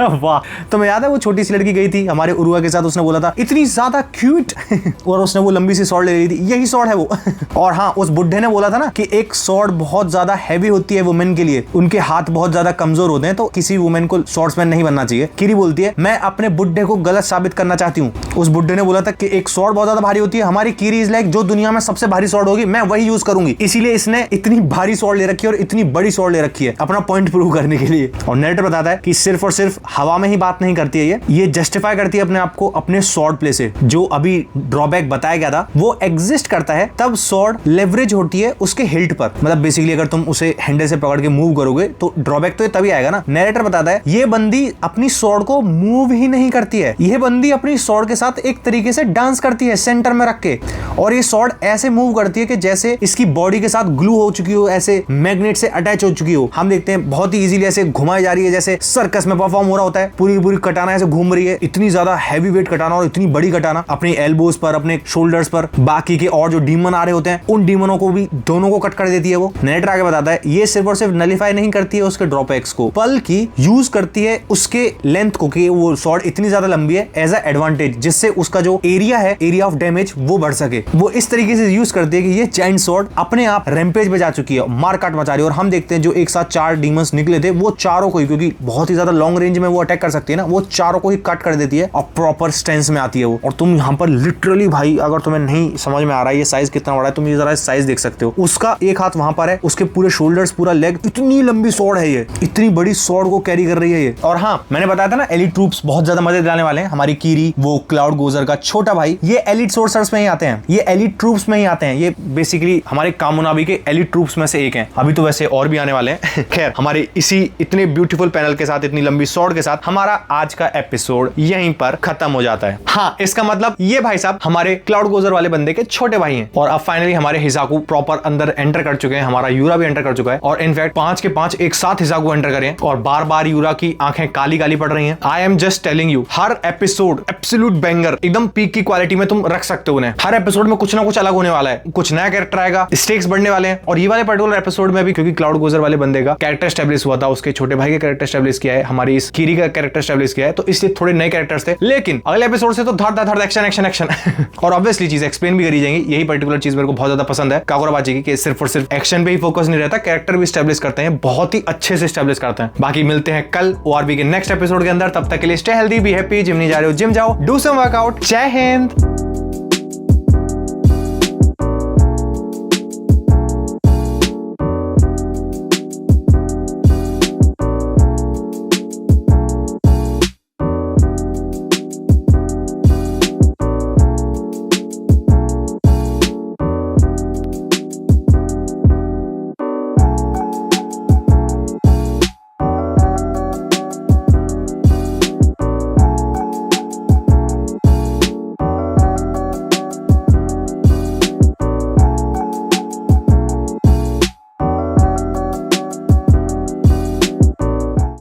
Speaker 2: वाह, तुम्हें याद है वो छोटी सी लड़की गई थी हमारे उरुआ के साथ, उसने बोला था इतनी ज्यादा क्यूट और उसने वो लंबी सी स्वॉर्ड ले रही थी, यही स्वॉर्ड है वो। और हाँ, उस बुड्ढे ने बोला था ना कि एक स्वॉर्ड बहुत ज्यादा हैवी होती है वुमेन के लिए, उनके हाथ बहुत ज्यादा कमजोर होते हैं, तो किसी वुमेन को स्वॉर्ड्समैन नहीं बनना चाहिए। कीरी बोलती है मैं अपने बुड्ढे को गलत साबित करना चाहती हूँ। उस बुड्ढे ने बोला था कि एक स्वॉर्ड बहुत ज्यादा भारी होती है, हमारी कीरी इज लाइक जो दुनिया में सबसे भारी स्वॉर्ड होगी मैं वही यूज करूंगी, इसीलिए इसने इतनी भारी स्वॉर्ड ले रखी है और इतनी बड़ी स्वॉर्ड ले रखी है अपना पॉइंट प्रूव करने के लिए। और नैरेटर बताता है कि सिर्फ और सिर्फ हवा में ही बात नहीं करती है, ये जस्टिफाई करती है अपने आप को अपने स्वॉर्ड प्ले से। जो अभी ड्रॉबैक बताया गया था वो एग्जिस्ट करता है तब स्वॉर्ड लेवरेज होती है उसके हिल्ट पर, मतलब बेसिकली अगर तुम उसे हैंडल से पकड़ के मूव करोगे तो ड्रॉबैक तो तभी आएगा ना। नैरेटर बताता है ये बंदी अपनी स्वॉर्ड को मूव ही नहीं करती है, यह बंदी अपनी स्वॉर्ड के साथ एक तरीके से डांस करती है सेंटर में रख के, और ये स्वॉर्ड ऐसे मूव करती है कि जैसे इसकी बॉडी के साथ ग्लू हो चुकी हो, ऐसे मैग्नेट से अटैच हो चुकी हो। हम देखते हैं बहुत ही इजीली ऐसे घुमाई जा रही है जैसे सर्कस में परफॉर्म हो रहा होता है, पूरी पूरी कटाना ऐसे घूम रही है, इतनी ज्यादा हैवी वेट कटाना और इतनी बड़ी कटाना अपनी एल्बोज पर, अपने शोल्डर्स पर। बाकी के और जो डीमन आ रहे होते हैं उन डीमनों को भी दोनों को कट कर देती है वो। नैरेटर आगे बताता है ये सिर्फ और सिर्फ नलिफाई नहीं करती है उसके ड्रॉबैक्स को, बल्कि यूज करती है उसके लेंथ को, कि वो स्वॉर्ड इतनी ज्यादा लंबी है एज अ एडवांटेज, जिससे उसका जो एरिया है, एरिया ऑफ डैमेज, वो बढ़ सके। वो इस तरीके से यूज करती है कि ये जायंट स्वॉर्ड अपने आप रैम्पेज पे जा चुकी है, मार काट मचा रही है। और हम देखते हैं जो एक साथ 4 डीमंस निकले थे वो चारों को ही, क्योंकि बहुत ही ज्यादा लॉन्ग रेंज में वो अटैक कर सकती है ना, वो चारों को ही कट कर देती है और प्रॉपर स्टेंस में आती है वो। और तुम यहाँ पर लिटरली भाई अगर तुम्हें नहीं समझ में आ रहा है ये साइज कितना बड़ा है, तुम ये जरा साइज देख सकते हो। उसका एक हाथ वहां पर है, उसके पूरे शोल्डर्स, पूरा लेग, इतनी लंबी स्वॉर्ड है ये, इतनी बड़ी स्वॉर्ड को कैरी कर रही है ये। और हाँ, मैंने बताया था ना एलिट ट्रूप्स बहुत ज्यादा मदद दिलाने वाले हैं। हमारी कीरी, वो क्लाउड गोजर का छोटा भाई, ये एलिट सोर्सर्स में ही आते हैं, ये एलिट ट्रूप्स में ही आते हैं। ये बेसिकली हमारे कामुनाबी के एलिट ट्रूप्स में से एक हैं। अभी तो वैसे और भी आने वाले हैं। खैर, हमारे इसी इतने ब्यूटीफुल पैनल के साथ, इतनी लंबी स्वॉर्ड के साथ हमारा आज का एपिसोड यहीं पर खत्म हो जाता है। हाँ, इसका मतलब ये भाई साहब हमारे क्लाउड गोजर वाले बंदे के छोटे भाई हैं। और अब फाइनली हमारे हिसाकू प्रॉपर अंदर एंटर कर चुके हैं, हमारा यूरा भी एंटर कर चुका है। और इनफैक्ट 5 के 5 एक साथ हिसाकू एंटर करें और बार बार यूरा की आंखें काली काली पड़ रही हैं। I am just telling you, her episode absolute banger, एकदम पीक की क्वालिटी में तुम रख सकते हो उन्हें। हर एपिसोड में कुछ ना कुछ अलग होने वाला है, कुछ नया कैरेक्टर आएगा, स्टेक्स बढ़ने वाले हैं। और ये वाले
Speaker 1: पर्टिकुलर एपिसोड में भी, क्योंकि क्लाउड गोजर वाले बंदे का कैरेक्टर एस्टैब्लिश हुआ था, उसके छोटे भाई के कैरेक्टर एस्टैब्लिश किया है, हमारी इस कीरी का कैरेक्टर एस्टैब्लिश किया है, तो इसलिए थोड़े नए कैरेक्टर्स थे। लेकिन अगले एपिसोड से तो धड़ धड़ धड़ एक्शन एक्शन एक्शन और ऑब्वियसली चीज एक्सप्लेन भी करी जाएंगी। यही पर्टिकुलर चीज मेरे को बहुत ज्यादा पसंद है काकुराबाची की, कि सिर्फ और सिर्फ एक्शन पे ही फोकस नहीं रहता, कैरेक्टर भी एस्टैब्लिश करते हैं, बहुत ही अच्छे से एस्टैब्लिश करते हैं। बाकी मिलते हैं कल ओआरबी के नेक्स्ट एपिसोड के अंदर, तब तक के लिए stay healthy, be happy, gym नहीं जा रहे हो जिम जाओ, डू सम वर्कआउट। जय हिंद।